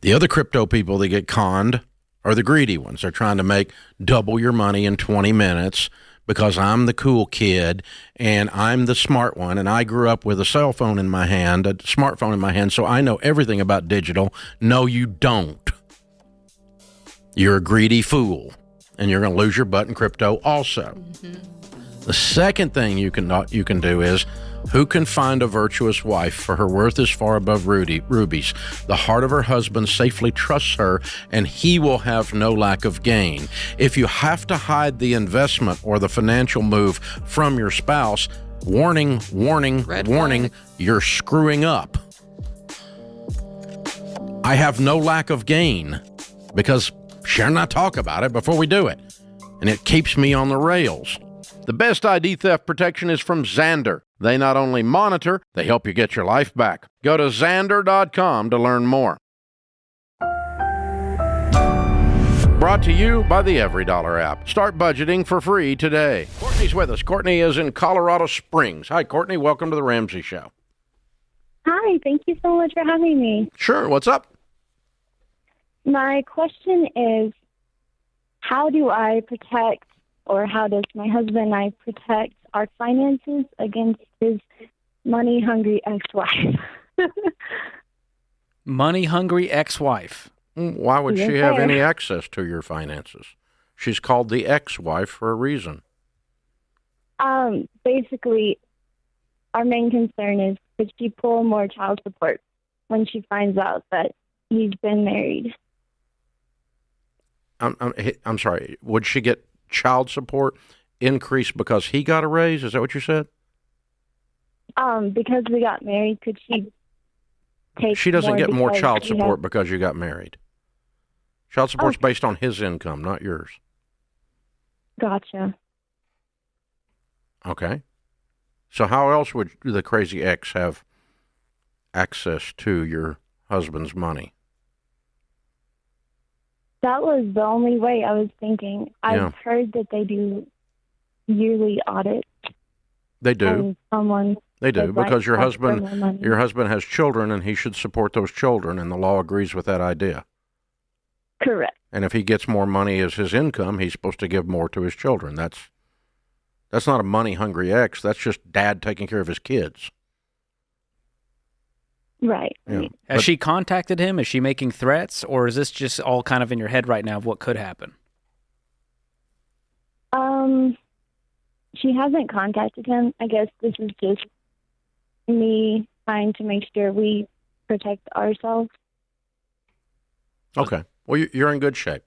The other crypto people that get conned are the greedy ones. They're trying to make double your money in 20 minutes because I'm the cool kid and I'm the smart one, and I grew up with a cell phone in my hand, a smartphone in my hand, so I know everything about digital. No, you don't. You're a greedy fool, and you're going to lose your butt in crypto also. The second thing you can do is, who can find a virtuous wife, for her worth is far above rubies. The heart of her husband safely trusts her, and he will have no lack of gain. If you have to hide the investment or the financial move from your spouse, warning, Red warning, flag. you're screwing up. I have no lack of gain, because Share not talk about it before we do it. And it keeps me on the rails. The best ID theft protection is from Xandr. They not only monitor, they help you get your life back. Go to Xandr.com to learn more. Brought to you by the EveryDollar app. Start budgeting for free today. Courtney's with us. Courtney is in Colorado Springs. Hi, Courtney. Welcome to the Ramsey Show. Hi, thank you so much for having me. Sure. What's up? My question is, how do I protect, or how does my husband and I protect our finances against his money-hungry ex-wife? Money-hungry ex-wife. Why would Yes, she have sir. any access to your finances? She's called the ex-wife for a reason. Basically, our main concern is, could she pull more child support when she finds out that he's been married? I'm sorry. Would she get child support increased because he got a raise? Is that what you said? Because we got married, could she take She doesn't get more because child he support because you got married. Child support's based on his income, not yours. Gotcha. Okay. So how else would the crazy ex have access to your husband's money? That was the only way I was thinking. Yeah. I've heard that they do yearly audits. They do. And someone They do said, like, because your ask for more husband money. your husband has children and he should support those children, and the law agrees with that idea. Correct. And if he gets more money as his income, he's supposed to give more to his children. That's not a money-hungry ex. That's just dad taking care of his kids. Right. Yeah. Has she contacted him? Is she making threats? Or is this just all kind of in your head right now of what could happen? She hasn't contacted him. I guess this is just me trying to make sure we protect ourselves. Okay. Well, you're in good shape.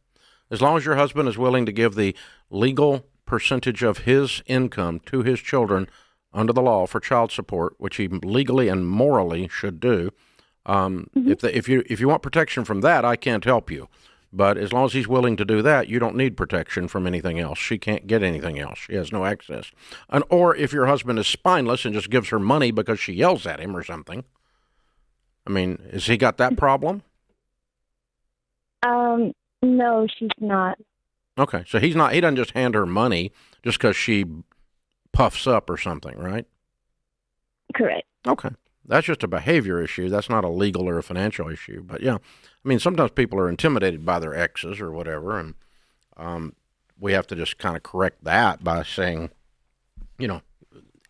As long as your husband is willing to give the legal percentage of his income to his children under the law for child support, which he legally and morally should do. If you want protection from that, I can't help you. But as long as he's willing to do that, you don't need protection from anything else. She can't get anything else. She has no access. Or if your husband is spineless and just gives her money because she yells at him or something. I mean, has he got that problem? No, she's not. Okay, so he doesn't just hand her money just because she puffs up or something, right? Correct. Okay. That's just a behavior issue. That's not a legal or a financial issue. But yeah, I mean, sometimes people are intimidated by their exes or whatever, and we have to just kind of correct that by saying,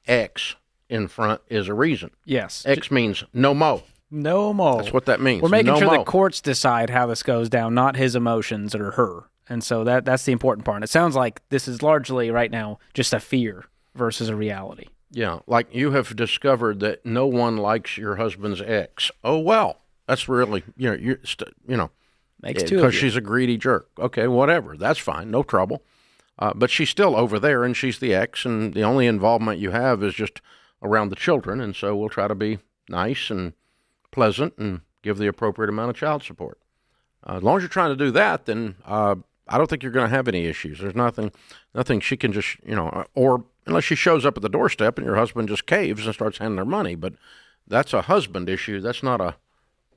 X in front is a reason. Yes. X means no mo. No more. That's what that means. We're making no sure mo. the courts decide how this goes down, not his emotions or her. And so that's the important part. It sounds like this is largely right now just a fear versus a reality. Yeah, like you have discovered that no one likes your husband's ex. Oh, well, that's really, Makes two of because you. she's a greedy jerk. Okay, whatever. That's fine. No trouble. But she's still over there, and she's the ex, and the only involvement you have is just around the children, and so we'll try to be nice and pleasant and give the appropriate amount of child support. As long as you're trying to do that, then I don't think you're going to have any issues. There's nothing she can just, or unless she shows up at the doorstep and your husband just caves and starts handing her money. But that's a husband issue. That's not a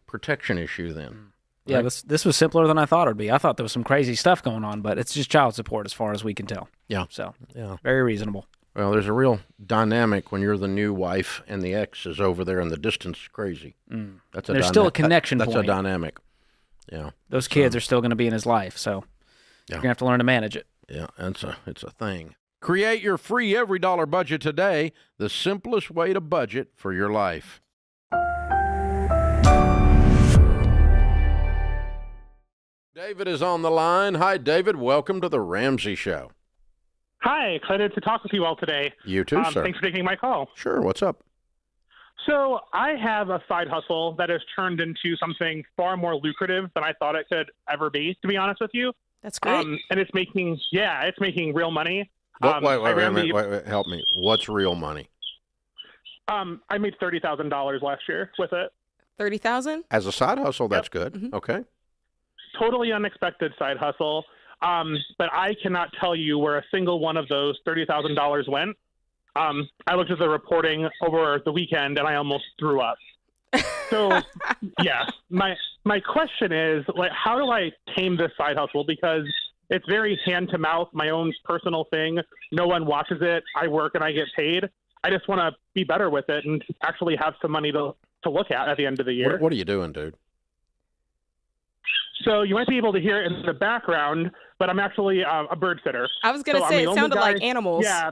protection issue then. Yeah, this was simpler than I thought it would be. I thought there was some crazy stuff going on, but it's just child support as far as we can tell. Yeah. So, Yeah. very reasonable. Well, there's a real dynamic when you're the new wife and the ex is over there, and the distance is crazy. That's There's still a connection That's point. a dynamic. Yeah. Those kids are still going to be in his life, so you're going to have to learn to manage it. Yeah, it's a thing. Create your free EveryDollar budget today, the simplest way to budget for your life. David is on the line. Hi, David. Welcome to the Ramsey Show. Hi, excited to talk with you all today. You too, sir. Thanks for taking my call. Sure. What's up? So I have a side hustle that has turned into something far more lucrative than I thought it could ever be, to be honest with you. That's great. And it's making real money. Wait, help me. What's real money? I made $30,000 last year with it. 30,000? As a side hustle, that's good. Mhm. Okay. totally unexpected side hustle. But I cannot tell you where a single one of those $30,000 went. I looked at the reporting over the weekend and I almost threw up. So, yeah, my question is, like, how do I tame this side hustle? Because it's very hand to mouth, my own personal thing. No one watches it. I work and I get paid. I just want to be better with it and actually have some money to look at the end of the year. What are you doing, dude? So you might be able to hear it in the background, but I'm actually a bird sitter. I was going to say, it sounded like animals. Yeah.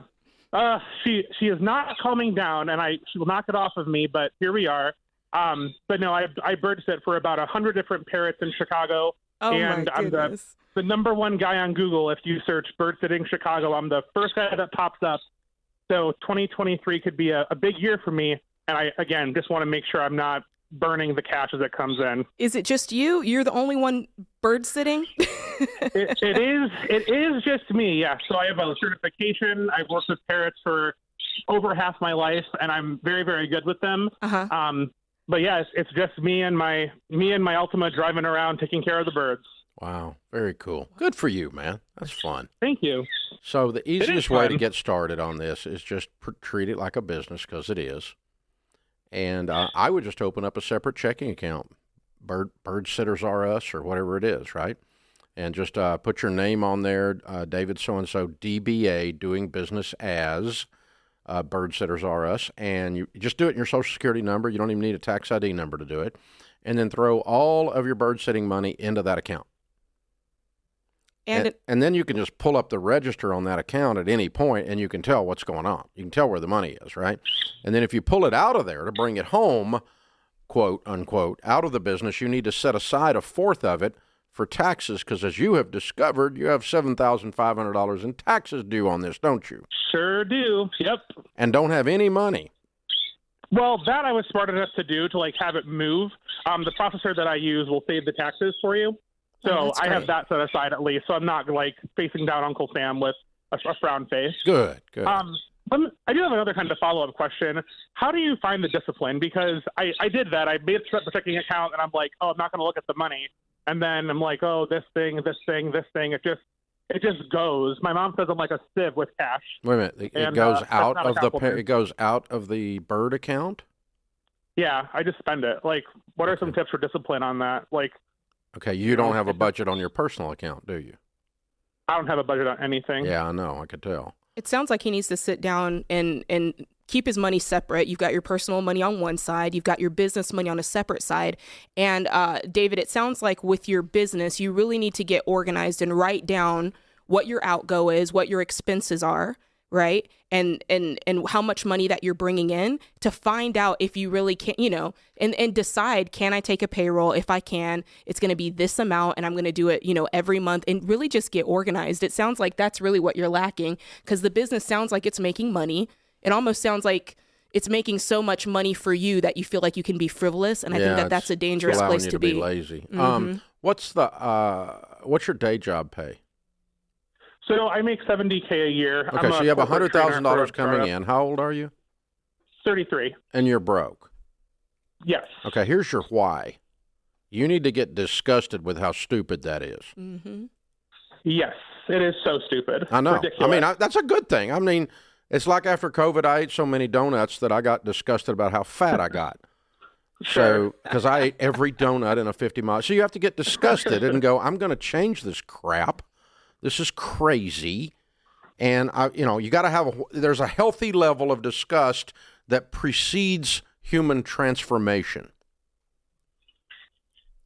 She is not calming down, and she will knock it off of me, but here we are. But no, I bird sit for about 100 different parrots in Chicago. Oh, and my I'm goodness. the number one guy on Google. If you search bird sitting Chicago, I'm the first guy that pops up. So 2023 could be a big year for me. And I, again, just want to make sure I'm not burning the cash as it comes in. Is it just you? You're the only one bird sitting? It is just me, yeah. So I have a certification. I've worked with parrots for over half my life, and I'm very, very good with them. Uh-huh. But yeah, it's just me and my Ultima driving around taking care of the birds. Wow, very cool. Good for you, man. That's fun. Thank you. So the easiest way to fun. get started on this is just treat it like a business, because it is. And I would just open up a separate checking account, Bird Sitters R Us or whatever it is, right? And just put your name on there, David so-and-so, DBA, doing business as Bird Sitters R Us. And you just do it in your Social Security number. You don't even need a tax ID number to do it. And then throw all of your bird sitting money into that account. And then you can just pull up the register on that account at any point, and you can tell what's going on. You can tell where the money is, right? And then if you pull it out of there to bring it home, quote, unquote, out of the business, you need to set aside a fourth of it for taxes, because as you have discovered, you have $7,500 in taxes due on this, don't you? Sure do. Yep. And don't have any money. Well, that I was smart enough to do, to like have it move. The processor that I use will save the taxes for you. So I have that set aside at least, so I'm not like facing down Uncle Sam with a frown face. Good. I do have another kind of follow-up question. How do you find the discipline? Because I did that. I made a checking account, and I'm like, oh, I'm not going to look at the money. And then I'm like, oh, this thing. It just goes. My mom says I'm like a sieve with cash. Wait a minute. It goes out of it goes out of the bird account? Yeah, I just spend it. Like, what are some tips for discipline on that? Like, okay, you don't have a budget on your personal account, do you? I don't have a budget on anything. Yeah, I know. I could tell. It sounds like he needs to sit down and keep his money separate. You've got your personal money on one side. You've got your business money on a separate side. And David, it sounds like with your business, you really need to get organized and write down what your outgo is, what your expenses are, right? And how much money that you're bringing in, to find out if you really can, and decide, can I take a payroll? If I can, it's going to be this amount, and I'm going to do it, every month, and really just get organized. It sounds like that's really what you're lacking, because the business sounds like it's making money. It almost sounds like it's making so much money for you that you feel like you can be frivolous, and I think that's a dangerous place to be. Lazy. Mm-hmm. What's your day job pay? So I make $70K a year. Okay, so you have $100,000 coming in. How old are you? 33. And you're broke. Yes. Okay, here's your why. You need to get disgusted with how stupid that is. Mm-hmm. Yes, it is so stupid. I know. Ridiculous. I mean, that's a good thing. I mean, it's like after COVID, I ate so many donuts that I got disgusted about how fat I got. So, because I ate every donut in a 50-mile. So you have to get disgusted and go, I'm going to change this crap. This is crazy. And, you got to there's a healthy level of disgust that precedes human transformation.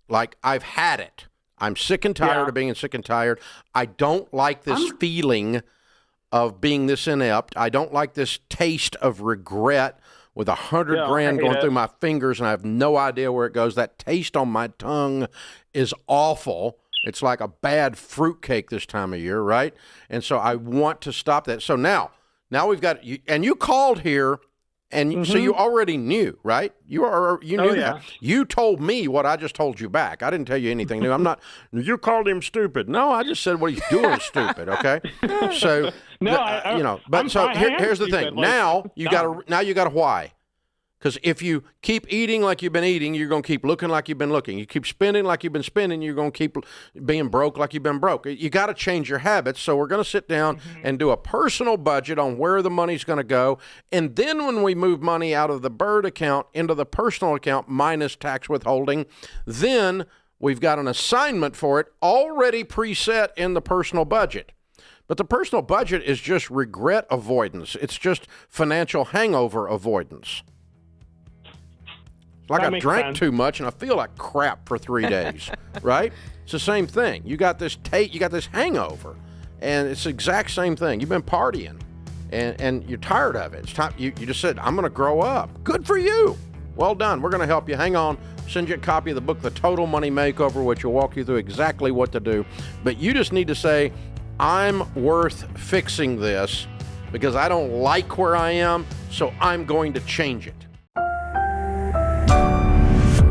Like, I've had it. I'm sick and tired of being sick and tired. I don't like this feeling of being this inept. I don't like this taste of regret with $100 grand going through my fingers, and I have no idea where it goes. That taste on my tongue is awful. It's like a bad fruitcake this time of year, right? And so I want to stop that. So now we've got you, and you called here, and so you already knew, right? You knew that. You told me what I just told you back. I didn't tell you anything new. I'm not. You called him stupid. No, I just said what he's doing is stupid. Okay, so here's the thing. Like, now you got a why, Because if you keep eating like you've been eating, you're going to keep looking like you've been looking. You keep spending like you've been spending, you're going to keep being broke like you've been broke. You got to change your habits. So we're going to sit down and do a personal budget on where the money's going to go. And then when we move money out of the Bird account into the personal account minus tax withholding, then we've got an assignment for it already preset in the personal budget. But the personal budget is just regret avoidance. It's just financial hangover avoidance. Like I drank too much and I feel like crap for 3 days, right? It's the same thing. You got this hangover, and it's the exact same thing. You've been partying, and you're tired of it. It's time. You just said, I'm going to grow up. Good for you. Well done. We're going to help you. Hang on. Send you a copy of the book, The Total Money Makeover, which will walk you through exactly what to do. But you just need to say, I'm worth fixing this because I don't like where I am, so I'm going to change it.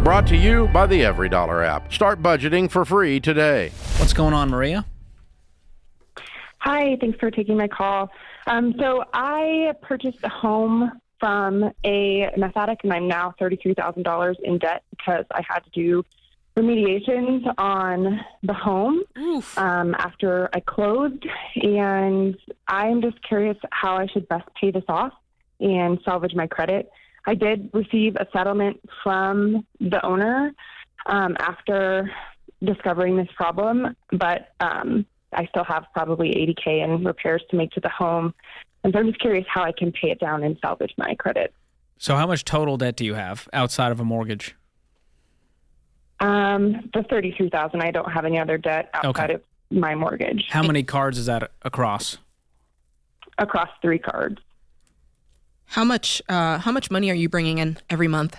Brought to you by the EveryDollar app. Start budgeting for free today. What's going on, Maria? Hi, thanks for taking my call. So I purchased a home from a meth addict, and I'm now $33,000 in debt because I had to do remediations on the home after I closed. And I'm just curious how I should best pay this off and salvage my credit. I did receive a settlement from the owner after discovering this problem, but I still have probably $80K in repairs to make to the home. And so I'm just curious how I can pay it down and salvage my credit. So how much total debt do you have outside of a mortgage? The $33,000. I don't have any other debt outside of my mortgage. How many cards is that across? Across 3 cards. How much money are you bringing in every month?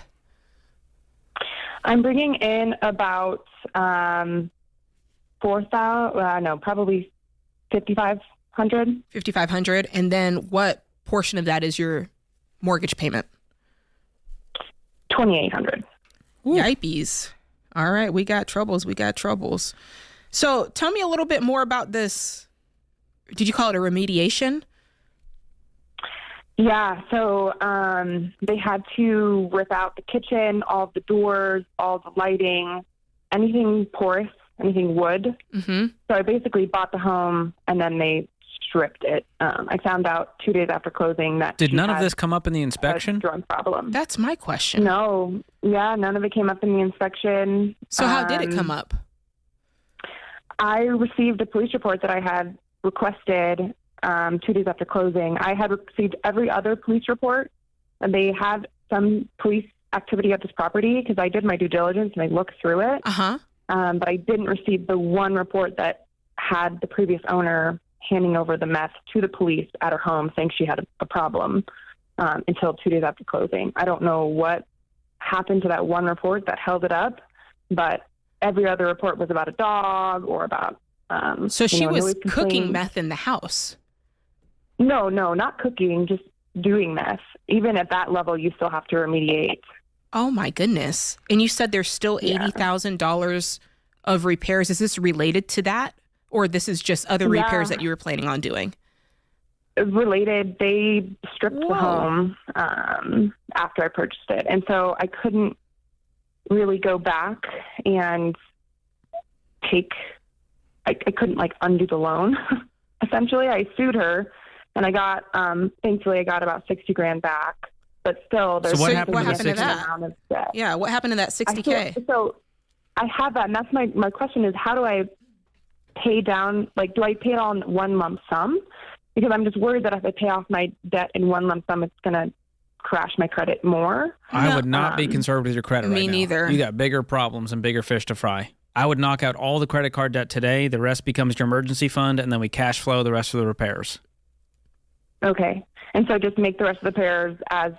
I'm bringing in about $4,000. No, probably $5,500. $5,500, and then what portion of that is your mortgage payment? $2,800. Yipes! All right, we got troubles. So, tell me a little bit more about this. Did you call it a remediation? Yeah, so they had to rip out the kitchen, all of the doors, all the lighting, anything porous, anything wood. Mm-hmm. So I basically bought the home, and then they stripped it. I found out 2 days after closing that Did none of this come up in the inspection? A drug problem. That's my question. No, none of it came up in the inspection. So how did it come up? I received a police report that I had requested 2 days after closing. I had received every other police report, and they had some police activity at this property because I did my due diligence and I looked through it. Uh-huh. But I didn't receive the one report that had the previous owner handing over the meth to the police at her home saying she had a problem until 2 days after closing. I don't know what happened to that one report that held it up, but every other report was about a dog or about... so she was cooking meth in the house? No, not cooking, just doing meth. Even at that level, you still have to remediate. Oh, my goodness. And you said there's still $80,000 of repairs. Is this related to that? Or this is just other repairs that you were planning on doing? Related. They stripped the home after I purchased it. And so I couldn't really go back and I couldn't undo the loan. Essentially, I sued her, and I got, thankfully I got about $60,000 back. But still, there's what happened to that? amount of debt. Yeah, what happened to that $60K? So I have that, and that's my question is, how do I pay down, do I pay it all in one lump sum? Because I'm just worried that if I pay off my debt in one lump sum, it's going to crash my credit more. I would not be concerned with your credit right now. Me neither. You got bigger problems and bigger fish to fry. I would knock out all the credit card debt today. The rest becomes your emergency fund, and then we cash flow the rest of the repairs. Okay. And so just make the rest of the repairs as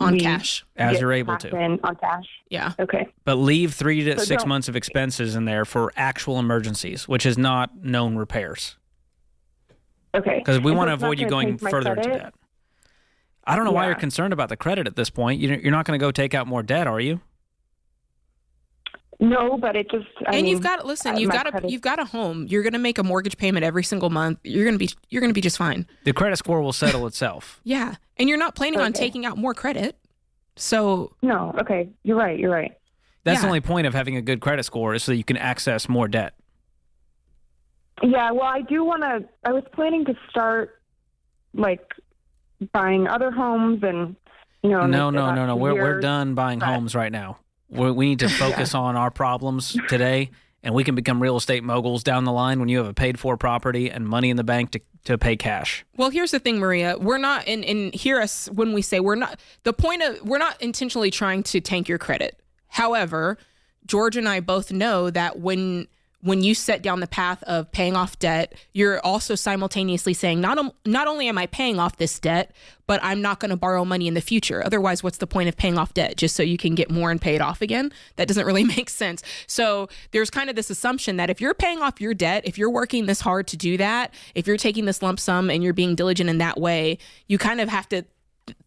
on cash. As you're able to. On cash. Yeah. Okay. But leave 3 to 6 months of expenses in there for actual emergencies, which is not known repairs. Okay. Because we want to avoid you going further into debt. I don't know why you're concerned about the credit at this point. You're not going to go take out more debt, are you? No, but it just. You've got a home. You're going to make a mortgage payment every single month. You're going to be just fine. The credit score will settle itself. Yeah, and you're not planning on taking out more credit. So No, okay, you're right. That's the only point of having a good credit score is so you can access more debt. Yeah, well, I was planning to start, like, buying other homes and, No. We're done buying homes right now. We need to focus on our problems today, and we can become real estate moguls down the line when you have a paid-for property and money in the bank to pay cash. Well, here's the thing, Maria. We're not, and hear us when we say we're not intentionally trying to tank your credit. However, George and I both know that when you set down the path of paying off debt, you're also simultaneously saying, not only am I paying off this debt, but I'm not going to borrow money in the future. Otherwise, what's the point of paying off debt? Just so you can get more and pay it off again? That doesn't really make sense. So there's kind of this assumption that if you're paying off your debt, if you're working this hard to do that, if you're taking this lump sum and you're being diligent in that way, you kind of have to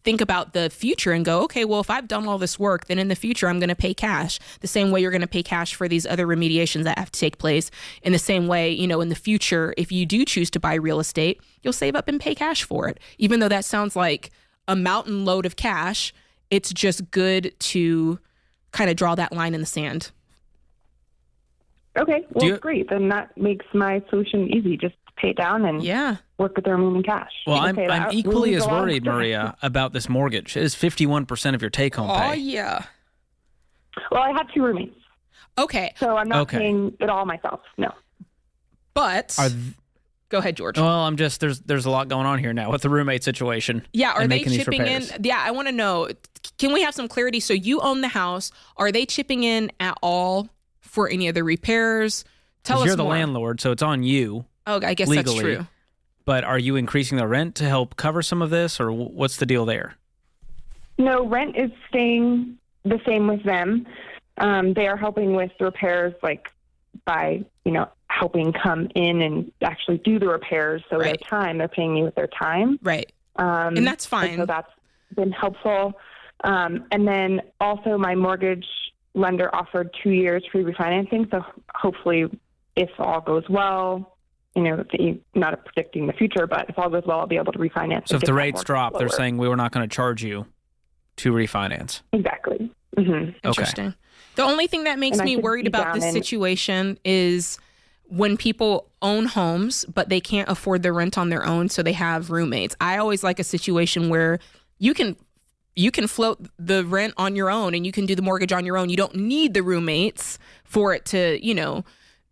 think about the future and go, okay, well, if I've done all this work, then in the future, I'm going to pay cash the same way you're going to pay cash for these other remediations that have to take place. In the same way, in the future, if you do choose to buy real estate, you'll save up and pay cash for it. Even though that sounds like a mountain load of cash, it's just good to kind of draw that line in the sand. Okay, well, great. Then that makes my solution easy. Just pay it down and work with the remaining cash. Well, I'm equally as worried, Maria, about this mortgage. It is 51% of your take-home pay. Oh, yeah. Well, I have 2 roommates. Okay. So I'm not paying it all myself, no. But go ahead, George. Well, there's a lot going on here now with the roommate situation. Yeah, are they chipping in? Yeah, I want to know, can we have some clarity? So you own the house. Are they chipping in at all for any of the repairs? Tell us more. You're the landlord, so it's on you. Oh, I guess legally. That's true. But are you increasing the rent to help cover some of this, or what's the deal there? No, rent is staying the same with them. They are helping with repairs, like by, helping come in and actually do the repairs. So their time, they're paying me with their time. Right. And that's fine. And so that's been helpful. And then also my mortgage lender offered 2 years free refinancing. So hopefully if all goes well, not predicting the future, but if all goes well, I'll be able to refinance. So if the rates drop, they're saying we were not going to charge you to refinance. Exactly. Mm-hmm. Interesting. Okay. The only thing that makes me worried about this situation is when people own homes, but they can't afford the rent on their own, so they have roommates. I always like a situation where you can float the rent on your own and you can do the mortgage on your own. You don't need the roommates for it to,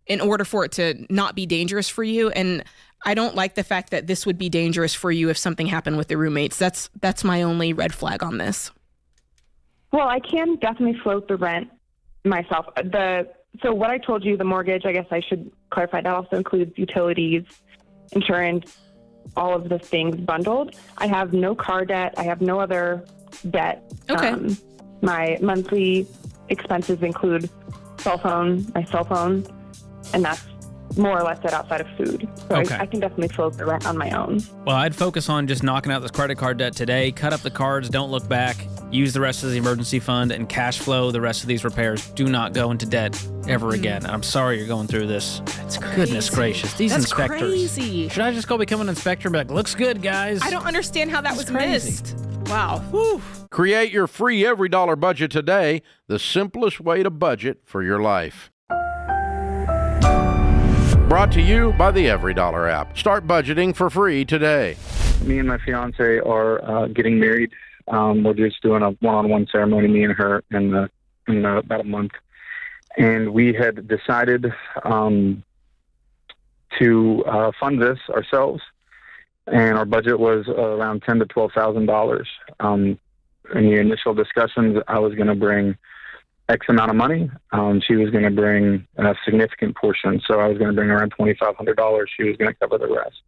in order for it to not be dangerous for you. And I don't like the fact that this would be dangerous for you if something happened with the roommates. That's my only red flag on this. Well, I can definitely float the rent myself. So what I told you, the mortgage, I guess I should clarify, that also includes utilities, insurance, all of the things bundled. I have no car debt. I have no other debt. Okay. My monthly expenses include my cell phone, and that's more or less it outside of food. So I can definitely float the rent on my own. Well, I'd focus on just knocking out this credit card debt today. Cut up the cards, don't look back. Use the rest of the emergency fund and cash flow the rest of these repairs. Do not go into debt ever again. And I'm sorry you're going through this. That's crazy. Goodness gracious. These inspectors. Crazy. Should I just go become an inspector and be like, looks good, guys? I don't understand how that was crazy. missed. Wow. Whew. Create your free every dollar budget today, the simplest way to budget for your life. Brought to you by the Every Dollar app. Start budgeting for free today. Me and my fiance are getting married. We're just doing a one-on-one ceremony, me and her, in about a month. And we had decided to fund this ourselves. And our budget was around $10,000 to $12,000. In the initial discussions, I was going to bring X amount of money. She was going to bring a significant portion. So I was going to bring around $2,500. She was going to cover the rest.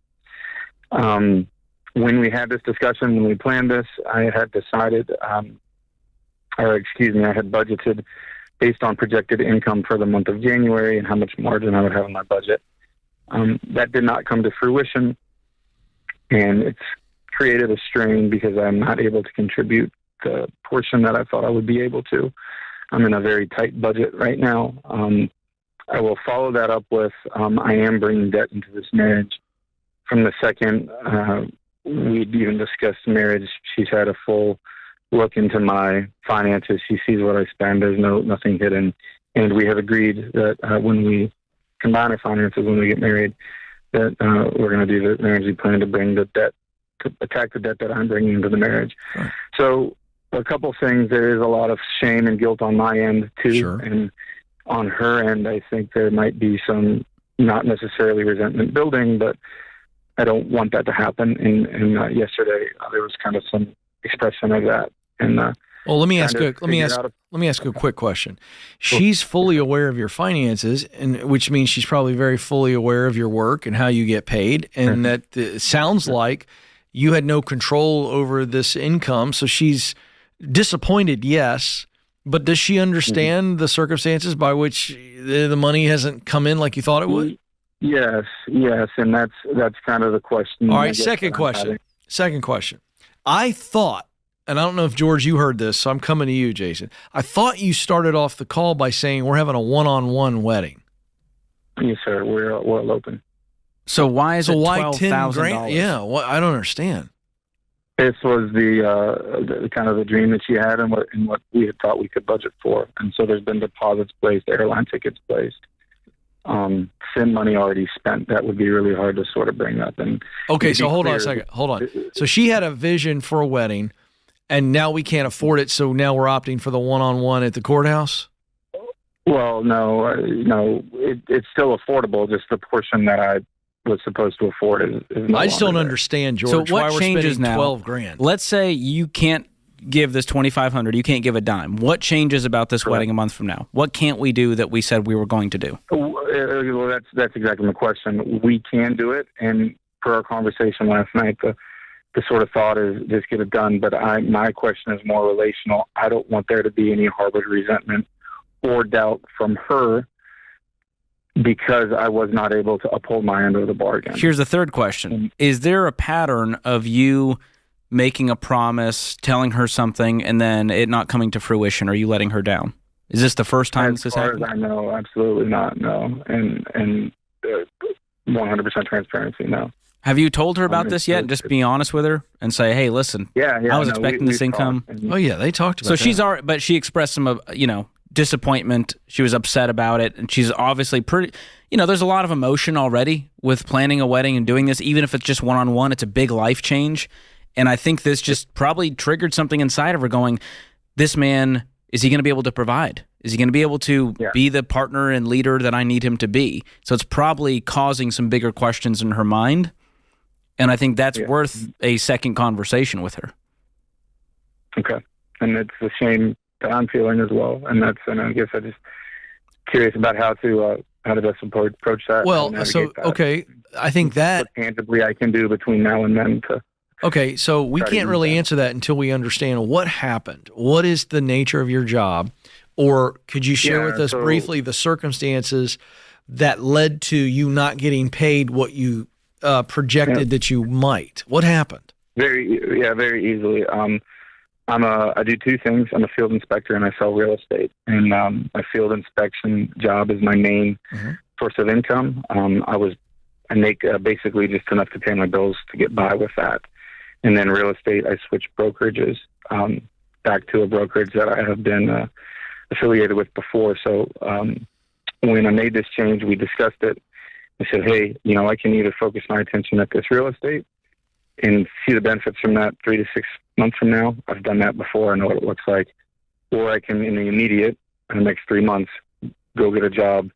When we had this discussion, when we planned this, I had decided, I had budgeted based on projected income for the month of January and how much margin I would have in my budget. That did not come to fruition, and it's created a strain because I'm not able to contribute the portion that I thought I would be able to. I'm in a very tight budget right now. I will follow that up with, I am bringing debt into this marriage. From the second we'd even discussed marriage, she's had a full look into my finances. She sees what I spend. There's nothing hidden. And we have agreed that when we combine our finances, when we get married, that we're going to do the Ramsey plan to bring the debt, to attack the debt that I'm bringing into the marriage. Right. So a couple things. There is a lot of shame and guilt on my end too. Sure. And on her end, I think there might be some, not necessarily resentment building, but I don't want that to happen. And yesterday there was kind of some expression of that. And well, let me ask you a quick question. She's fully aware of your finances, and which means she's probably very fully aware of your work and how you get paid, and that sounds like you had no control over this income. So she's disappointed, yes, but does she understand the circumstances by which the money hasn't come in like you thought it would? Yes, and that's kind of the question. All right, second question. I thought, and I don't know if, George, you heard this, so I'm coming to you, Jason. I thought you started off the call by saying we're having a one-on-one wedding. Yes, sir. We're eloping. So why is it $12,000? Yeah, I don't understand. This was the kind of the dream that she had, and what we had thought we could budget for. And so there's been deposits placed, airline tickets placed, SIM money already spent. That would be really hard to sort of bring up. And okay, so hold on a second. Hold on. So she had a vision for a wedding, and now we can't afford it. So now we're opting for the one-on-one at the courthouse. Well, no, it's still affordable. Just the portion that I was supposed to afford is I just don't understand, George. So what why changes we're spending now? $12,000. Let's say you can't give this $2,500. You can't give a dime. What changes about this wedding a month from now? What can't we do that we said we were going to do? Well, that's exactly my question. We can do it, and per our conversation last night, the sort of thought is just get it done. But my question is more relational. I don't want there to be any harbored resentment or doubt from her because I was not able to uphold my end of the bargain. Here's the third question. Is there a pattern of you making a promise, telling her something, and then it not coming to fruition? Are you letting her down? Is this the first time this has happened? As far as I know, absolutely not, no. And 100% transparency, no. Have you told her about this yet? Just be honest with her and say, hey, listen, I was expecting this income. Oh, yeah, they talked about that. But she expressed some, disappointment. She was upset about it, and she's obviously pretty, there's a lot of emotion already with planning a wedding and doing this. Even if it's just one-on-one, it's a big life change. And I think this just probably triggered something inside of her going, this man, is he going to be able to provide? Is he going to be able to be the partner and leader that I need him to be? So it's probably causing some bigger questions in her mind. And I think that's worth a second conversation with her. Okay. And it's the shame that I'm feeling as well. And I guess I'm just curious about how to best approach that. Well, okay. I think that what tangibly I can do between now and then to. Okay, so we can't really answer that until we understand what happened. What is the nature of your job? Or could you share with us briefly the circumstances that led to you not getting paid what you projected that you might? What happened? Very easily. I do two things. I'm a field inspector and I sell real estate. And my field inspection job is my main source of income. I make basically just enough to pay my bills to get by with that. And then real estate, I switched brokerages back to a brokerage that I have been affiliated with before. So when I made this change, we discussed it. I said, hey, I can either focus my attention at this real estate and see the benefits from that 3 to 6 months from now. I've done that before. I know what it looks like. Or I can, in the immediate, in the next 3 months, go get a job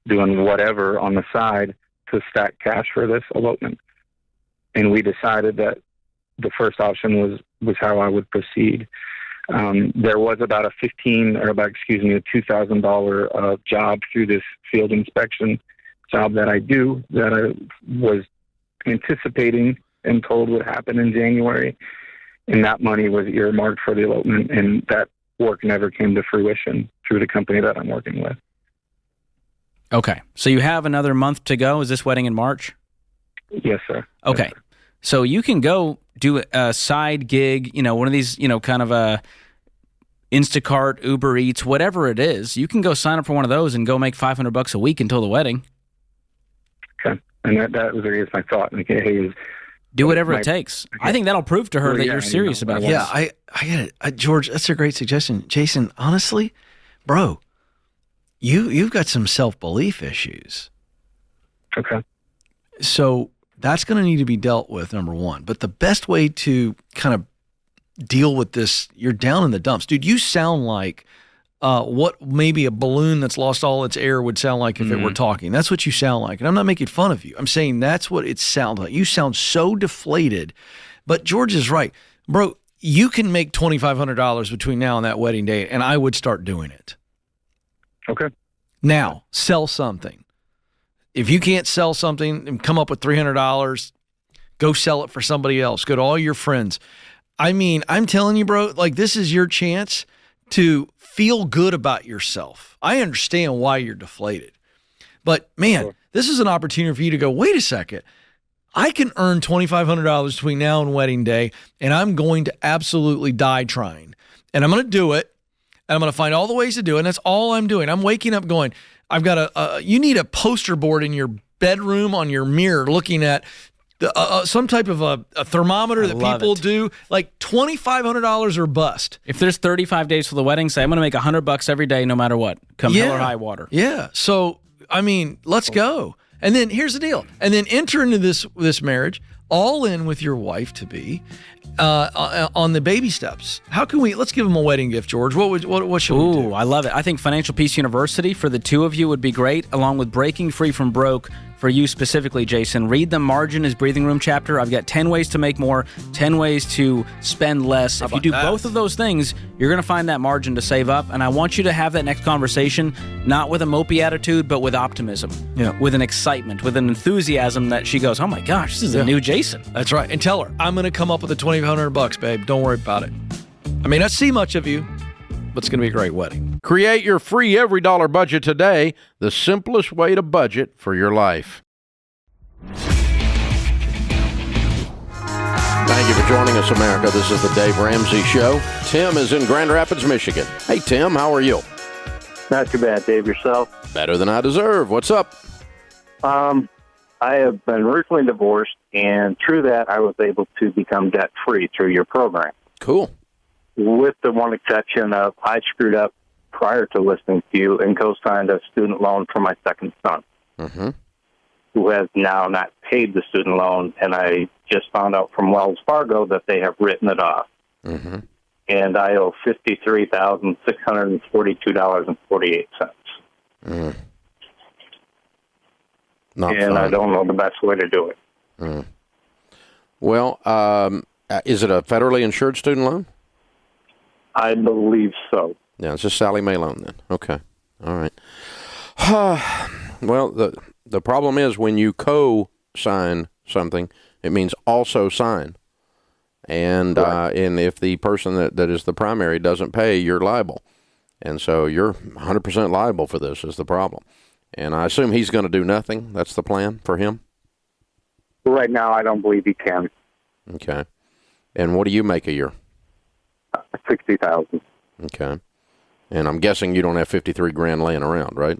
doing whatever on the side to stack cash for this elopement. And we decided that the first option was how I would proceed. There was about a $2,000 job through this field inspection job that I do that I was anticipating and told would happen in January. And that money was earmarked for the elopement, and that work never came to fruition through the company that I'm working with. Okay. So you have another month to go. Is this wedding in March? Yes, sir. Okay. Yes, sir. So you can go do a side gig, one of these, kind of a Instacart, Uber Eats, whatever it is. You can go sign up for one of those and go make $500 a week until the wedding. Okay. And that was my thought. Okay, hey, Do whatever it takes. I think that'll prove to her that yeah, you're serious about this. Yeah, I get it. George, that's a great suggestion. Jason, honestly, bro, you've got some self-belief issues. Okay. So that's going to need to be dealt with, number one. But the best way to kind of deal with this, you're down in the dumps. Dude, you sound like what maybe a balloon that's lost all its air would sound like if it were talking. That's what you sound like. And I'm not making fun of you. I'm saying that's what it sounds like. You sound so deflated. But George is right. Bro, you can make $2,500 between now and that wedding day, and I would start doing it. Okay. Now, sell something. If you can't sell something and come up with $300, go sell it for somebody else. Go to all your friends. I mean, I'm telling you, bro, like this is your chance to feel good about yourself. I understand why you're deflated. But man, this is an opportunity for you to go, wait a second. I can earn $2,500 between now and wedding day, and I'm going to absolutely die trying. And I'm going to do it, and I'm going to find all the ways to do it, and that's all I'm doing. I'm waking up going, I've got you need a poster board in your bedroom on your mirror looking at some type of a thermometer that people do, like $2,500 or bust. If there's 35 days for the wedding, say I'm going to make $100 every day, no matter what, come hell or high water. Yeah. So, I mean, let's go. And then here's the deal. And then enter into this marriage all in with your wife to be on the baby steps. How can let's give them a wedding gift, George. What should we do? Ooh, I love it. I think Financial Peace University for the two of you would be great, along with Breaking Free from Broke for you specifically, Jason. Read the Margin is Breathing Room chapter. I've got 10 ways to make more, 10 ways to spend less. If you do both of those things, you're going to find that margin to save up. And I want you to have that next conversation, not with a mopey attitude, but with optimism, with an excitement, with an enthusiasm that she goes, oh my gosh, this is a new Jason. That's right. And tell her, I'm going to come up with the $2,500, babe. Don't worry about it. I may not see much of you, but it's going to be a great wedding. Create your free every dollar budget today, the simplest way to budget for your life. Thank you for joining us, America. This is the Dave Ramsey Show. Tim is in Grand Rapids, Michigan. Hey, Tim, how are you? Not too bad, Dave. Yourself? Better than I deserve. What's up? I have been recently divorced, and through that, I was able to become debt-free through your program. Cool. With the one exception of I screwed up prior to listening to you and co-signed a student loan for my second son, who has now not paid the student loan, and I just found out from Wells Fargo that they have written it off. And I owe $53,642.48. And I don't know the best way to do it. Well, is it a federally insured student loan? I believe so. Yeah, it's a Sally Mae loan then. Okay. All right. Well, the problem is when you co-sign something, it means also sign. And and if the person that is the primary doesn't pay, you're liable. And so you're 100% liable for this is the problem. And I assume he's going to do nothing. That's the plan for him? Right now, I don't believe he can. Okay. And what do you make a year? $60,000. Okay. And I'm guessing you don't have $53,000 laying around, right?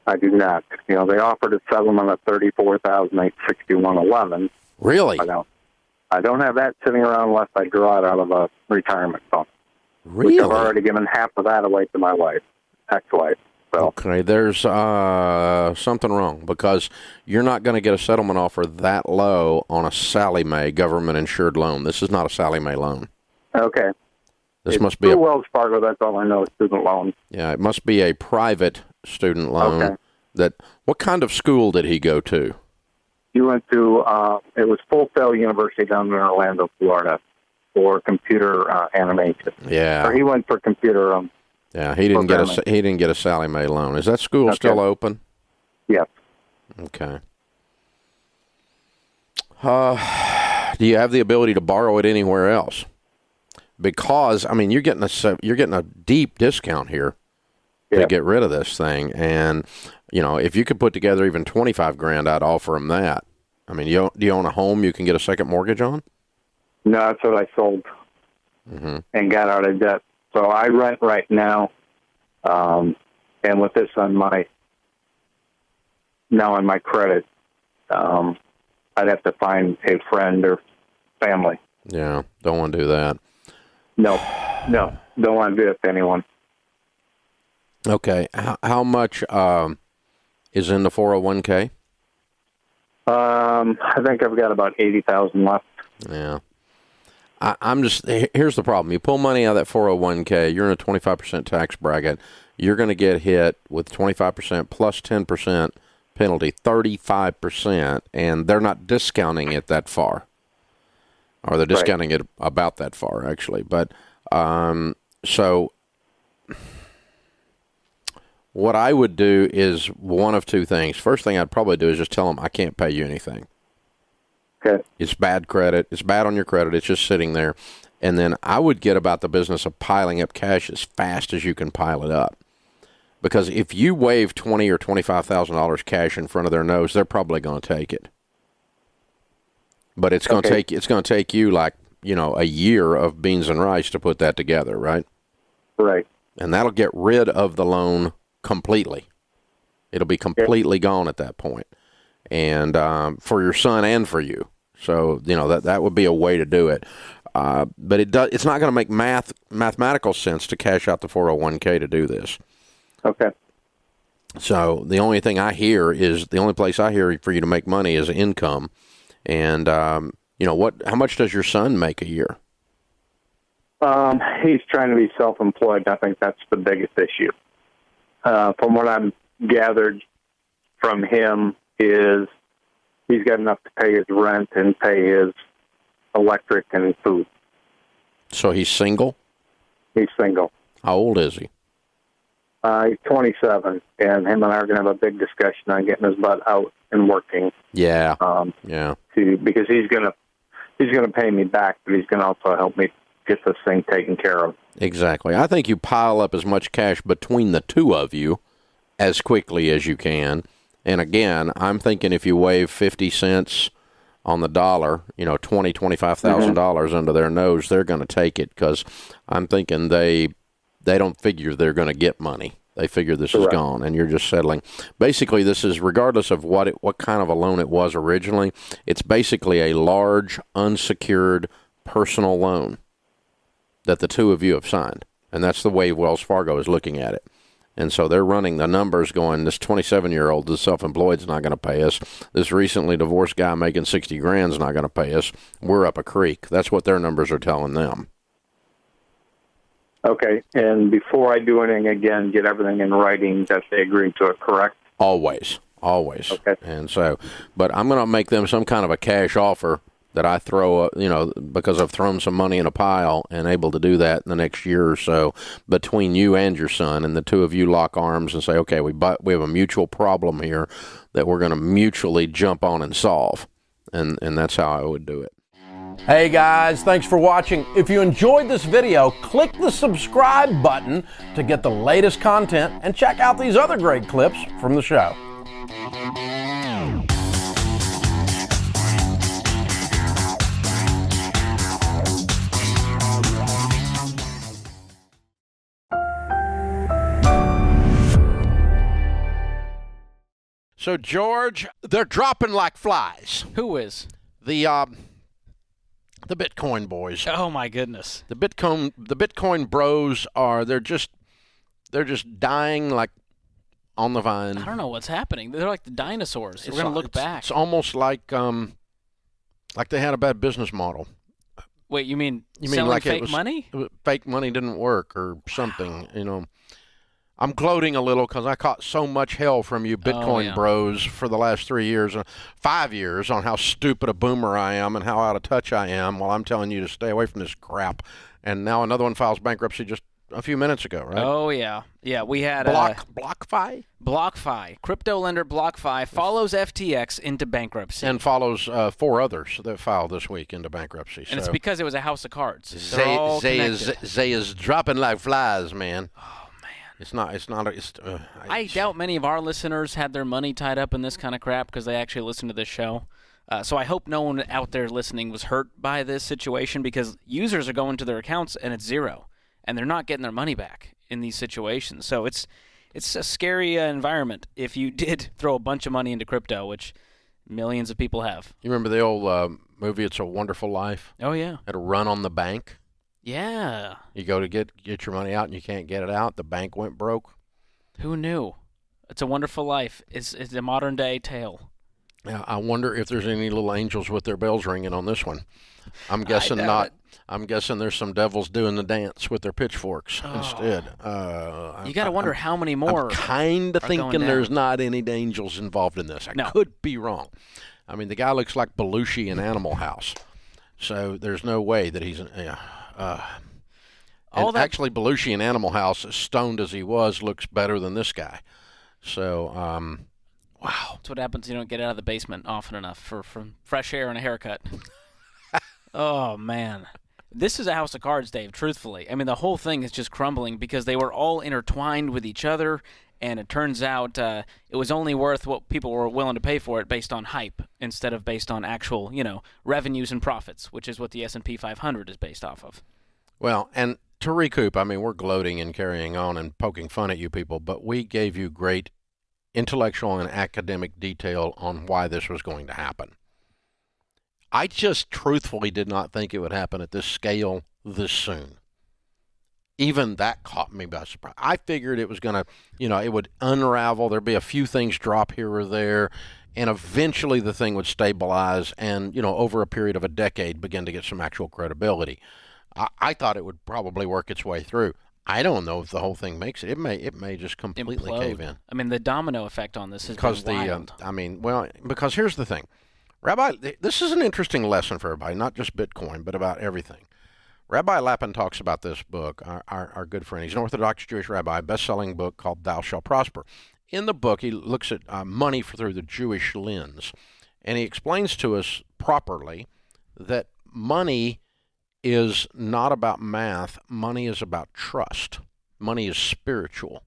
I do not. You know, they offered a settlement of $34,861.11. Really? I don't have that sitting around unless I draw it out of a retirement fund. Really? Which I've already given half of that away to my wife, ex-wife. So. Okay, there's something wrong because you're not going to get a settlement offer that low on a Sally Mae government-insured loan. This is not a Sally Mae loan. Okay. This must be a Wells Fargo. That's all I know is student loan. Yeah, it must be a private student loan. Okay. What kind of school did he go to? He went to it was Full Sail University down in Orlando, Florida, for computer animation. Yeah. Or he went for computer. Yeah, he didn't get a Sally Mae loan. Is that school still open? Yes. Okay. Do you have the ability to borrow it anywhere else? Because I mean, you're getting a deep discount here to get rid of this thing, and you know if you could put together even $25,000, I'd offer him that. I mean, do you own a home you can get a second mortgage on? No, that's what I sold and got out of debt. So I rent right now, and with this on my credit, I'd have to find a friend or family. Yeah, don't want to do that. No, don't want to do it to anyone. Okay, how much is in the 401k? I think I've got about 80,000 left. Yeah. Here's the problem. You pull money out of that 401k, you're in a 25% tax bracket. You're going to get hit with 25% plus 10% penalty, 35%, and they're not discounting it that far. Or they're discounting it about that far, actually. But so what I would do is one of two things. First thing I'd probably do is just tell them I can't pay you anything. Okay. It's bad credit. It's bad on your credit. It's just sitting there. And then I would get about the business of piling up cash as fast as you can pile it up. Because if you wave $20,000 or $25,000 cash in front of their nose, they're probably going to take it. But it's going to take you like, a year of beans and rice to put that together, right? Right. And that'll get rid of the loan completely. It'll be completely gone at that point. And for your son and for you. So, that would be a way to do it. But it's not going to make mathematical sense to cash out the 401k to do this. Okay. So the only place I hear for you to make money is income. And, how much does your son make a year? He's trying to be self-employed. I think that's the biggest issue. From what I'm gathered from him is he's got enough to pay his rent and pay his electric and food. So he's single? He's single. How old is he? He's 27, and him and I are going to have a big discussion on getting his butt out and working. Yeah. Because he's going to pay me back, but he's going to also help me get this thing taken care of. Exactly. I think you pile up as much cash between the two of you as quickly as you can. And again, I'm thinking if you wave 50 cents on the dollar, $20,000, $25,000 under their nose, they're going to take it because I'm thinking they don't figure they're going to get money. They figure this is gone, and you're just settling. Basically, this is regardless of what kind of a loan it was originally. It's basically a large, unsecured personal loan that the two of you have signed, and that's the way Wells Fargo is looking at it. And so they're running the numbers going, this 27-year-old, the self-employed, is not going to pay us. This recently divorced guy making $60,000 is not going to pay us. We're up a creek. That's what their numbers are telling them. Okay, and before I do anything again, get everything in writing that they agree to it, correct? Always. Okay. And so, but I'm going to make them some kind of a cash offer that I throw, because I've thrown some money in a pile and able to do that in the next year or so between you and your son, and the two of you lock arms and say, okay, we have a mutual problem here that we're going to mutually jump on and solve. And that's how I would do it. Hey guys, thanks for watching. If you enjoyed this video, click the subscribe button to get the latest content and check out these other great clips from the show. So George, they're dropping like flies. Who is? The Bitcoin boys. Oh my goodness. The Bitcoin bros they're just dying like on the vine. I don't know what's happening. They're like the dinosaurs. We're gonna look back. It's almost like they had a bad business model. Wait, you mean selling like fake money? Fake money didn't work or something, I'm gloating a little because I caught so much hell from you Bitcoin bros for the last 3 years, 5 years on how stupid a boomer I am and how out of touch I am while I'm telling you to stay away from this crap. And now another one files bankruptcy just a few minutes ago, right? Oh, yeah. Yeah, we had BlockFi? BlockFi. Crypto lender BlockFi follows FTX into bankruptcy. And follows 4 others that filed this week into bankruptcy. And it's because it was a house of cards. They're all connected. They is dropping like flies, man. I doubt many of our listeners had their money tied up in this kind of crap because they actually listen to this show. So I hope no one out there listening was hurt by this situation because users are going to their accounts and it's zero, and they're not getting their money back in these situations. So it's a scary environment if you did throw a bunch of money into crypto, which Millions of people have. You remember the old movie It's a Wonderful Life? Oh, yeah. Had a run on the bank. Yeah. You go to get your money out and you can't get it out. The bank went broke. Who knew? It's a Wonderful Life. It's a modern day tale. Yeah, I wonder if there's any little angels with their bells ringing on this one. I'm guessing not. I'm guessing there's some devils doing the dance with their pitchforks instead. You got to wonder how many more. I'm kind of thinking going there's not any angels involved in this. I could be wrong. I mean, the guy looks like Belushi in Animal House, so there's no way that he's. Actually, Belushi in Animal House, as stoned as he was, looks better than this guy. So, wow. That's what happens. You don't get out of the basement often enough for fresh air and a haircut. Oh, man. This is a house of cards, Dave, truthfully. I mean, the whole thing is just crumbling because they were all intertwined with each other, and it turns out it was only worth what people were willing to pay for it based on hype instead of based on actual, revenues and profits, which is what the S&P 500 is based off of. Well, and to recoup, I mean, we're gloating and carrying on and poking fun at you people, but we gave you great intellectual and academic detail on why this was going to happen. I just truthfully did not think it would happen at this scale this soon. Even that caught me by surprise. I figured it was going to, it would unravel. There'd be a few things drop here or there, and eventually the thing would stabilize and, over a period of a decade, begin to get some actual credibility. I thought it would probably work its way through. I don't know if the whole thing makes it. It may just completely Implode. Cave in. I mean, the domino effect on this has been wild. Because here's the thing. Rabbi, this is an interesting lesson for everybody, not just Bitcoin, but about everything. Rabbi Lapin talks about this book, our good friend. He's an Orthodox Jewish rabbi, best-selling book called Thou Shalt Prosper. In the book, he looks at money through the Jewish lens, and he explains to us properly that money is not about math. Money is about trust. Money is spiritual.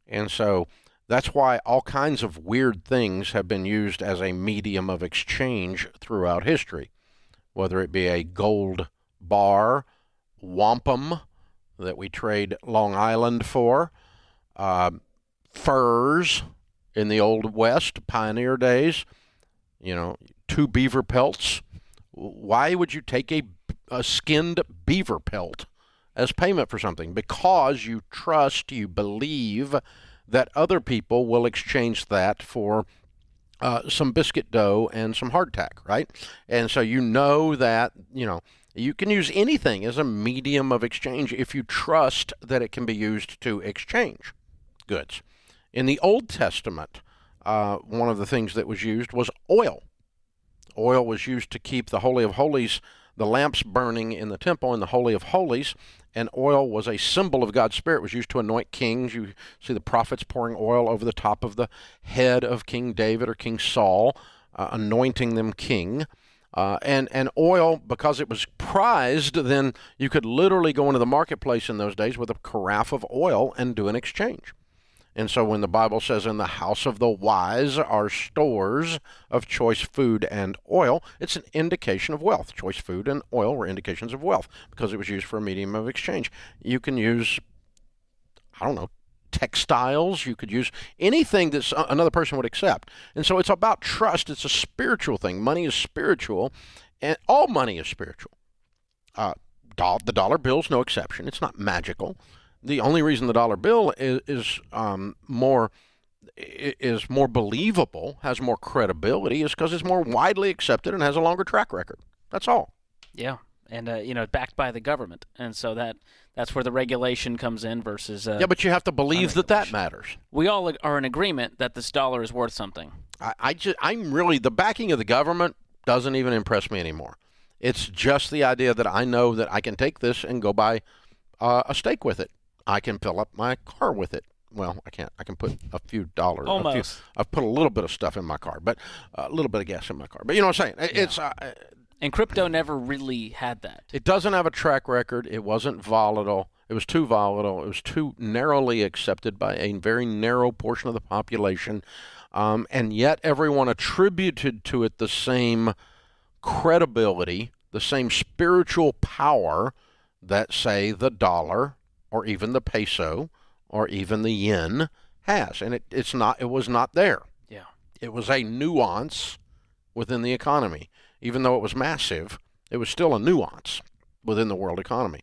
And so that's why all kinds of weird things have been used as a medium of exchange throughout history, whether it be a gold bar, wampum that we trade Long Island for, furs in the Old West, pioneer days, 2 beaver pelts. Why would you take a skinned beaver pelt as payment for something? Because you trust, you believe that other people will exchange that for some biscuit dough and some hardtack, right? And so that, you can use anything as a medium of exchange if you trust that it can be used to exchange goods. In the Old Testament, one of the things that was used was oil. Oil was used to keep the Holy of Holies, the lamps burning in the temple in the Holy of Holies, and oil was a symbol of God's Spirit. It was used to anoint kings. You see the prophets pouring oil over the top of the head of King David or King Saul, anointing them king. And oil, because it was prized, then you could literally go into the marketplace in those days with a carafe of oil and do an exchange. And so when the Bible says in the house of the wise are stores of choice food and oil, it's an indication of wealth. Choice food and oil were indications of wealth because it was used for a medium of exchange. You can use, textiles. You could use anything that another person would accept. And so it's about trust. It's a spiritual thing. Money is spiritual, and all money is spiritual. The dollar bill is no exception. It's not magical. The only reason the dollar bill is more believable, has more credibility, is because it's more widely accepted and has a longer track record. That's all. Yeah, and backed by the government, and so that's where the regulation comes in versus. But you have to believe that matters. We all are in agreement that this dollar is worth something. I'm really, the backing of the government doesn't even impress me anymore. It's just the idea that I know that I can take this and go buy a steak with it. I can fill up my car with it. Well, I can't. I can put a few dollars. Almost. I've put a little bit of stuff in my car, but a little bit of gas in my car. But you know what I'm saying? It's and crypto never really had that. It doesn't have a track record. It wasn't volatile. It was too volatile. It was too narrowly accepted by a very narrow portion of the population, and yet everyone attributed to it the same credibility, the same spiritual power that, say, the dollar or even the peso or even the yen has. And it was not there. Yeah. It was a nuance within the economy. Even though it was massive, it was still a nuance within the world economy.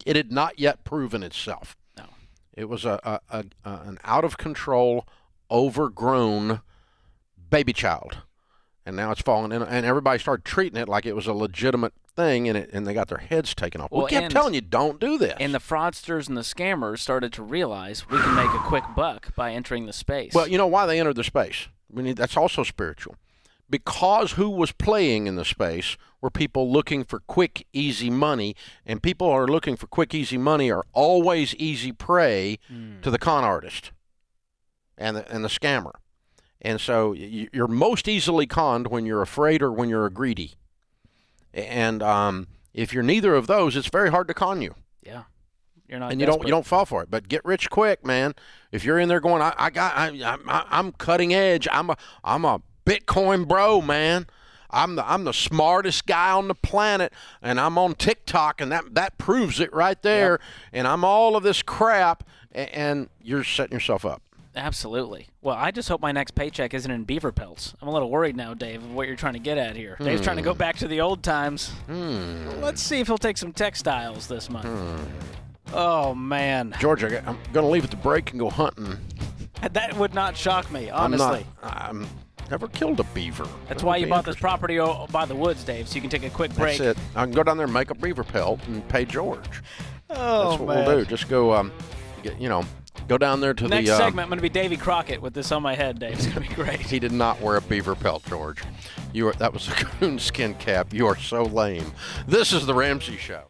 It had not yet proven itself. No. It was an out-of-control, overgrown baby child. And now it's fallen in, and everybody started treating it like it was a legitimate thing, and they got their heads taken off. Well, we kept telling you, don't do this. And the fraudsters and the scammers started to realize we can make a quick buck by entering the space. Well, you know why they entered the space? That's also spiritual. Because who was playing in the space were people looking for quick, easy money, and people who are looking for quick, easy money are always easy prey to the con artist and the scammer. And so you're most easily conned when you're afraid or when you're greedy. And if you're neither of those, it's very hard to con you. Yeah, you're not. And you don't fall for it. But get rich quick, man. If you're in there going, I'm cutting edge. I'm a Bitcoin bro, man. I'm the smartest guy on the planet, and I'm on TikTok, and that proves it right there. Yep. And I'm all of this crap, and you're setting yourself up. Absolutely. Well, I just hope my next paycheck isn't in beaver pelts. I'm a little worried now, Dave, of what you're trying to get at here. Dave's trying to go back to the old times. Let's see if he'll take some textiles this month. Oh, man. George, I'm going to leave at the break and go hunting. That would not shock me, honestly. I'm never killed a beaver. That's why you bought this property by the woods, Dave, so you can take a quick break. That's it. I can go down there and make a beaver pelt and pay George. Oh, That's what we'll do. Just go, go down there to Next segment, I'm going to be Davy Crockett with this on my head, Dave. It's going to be great. He did not wear a beaver pelt, George. That was a coonskin cap. You are so lame. This is The Ramsey Show.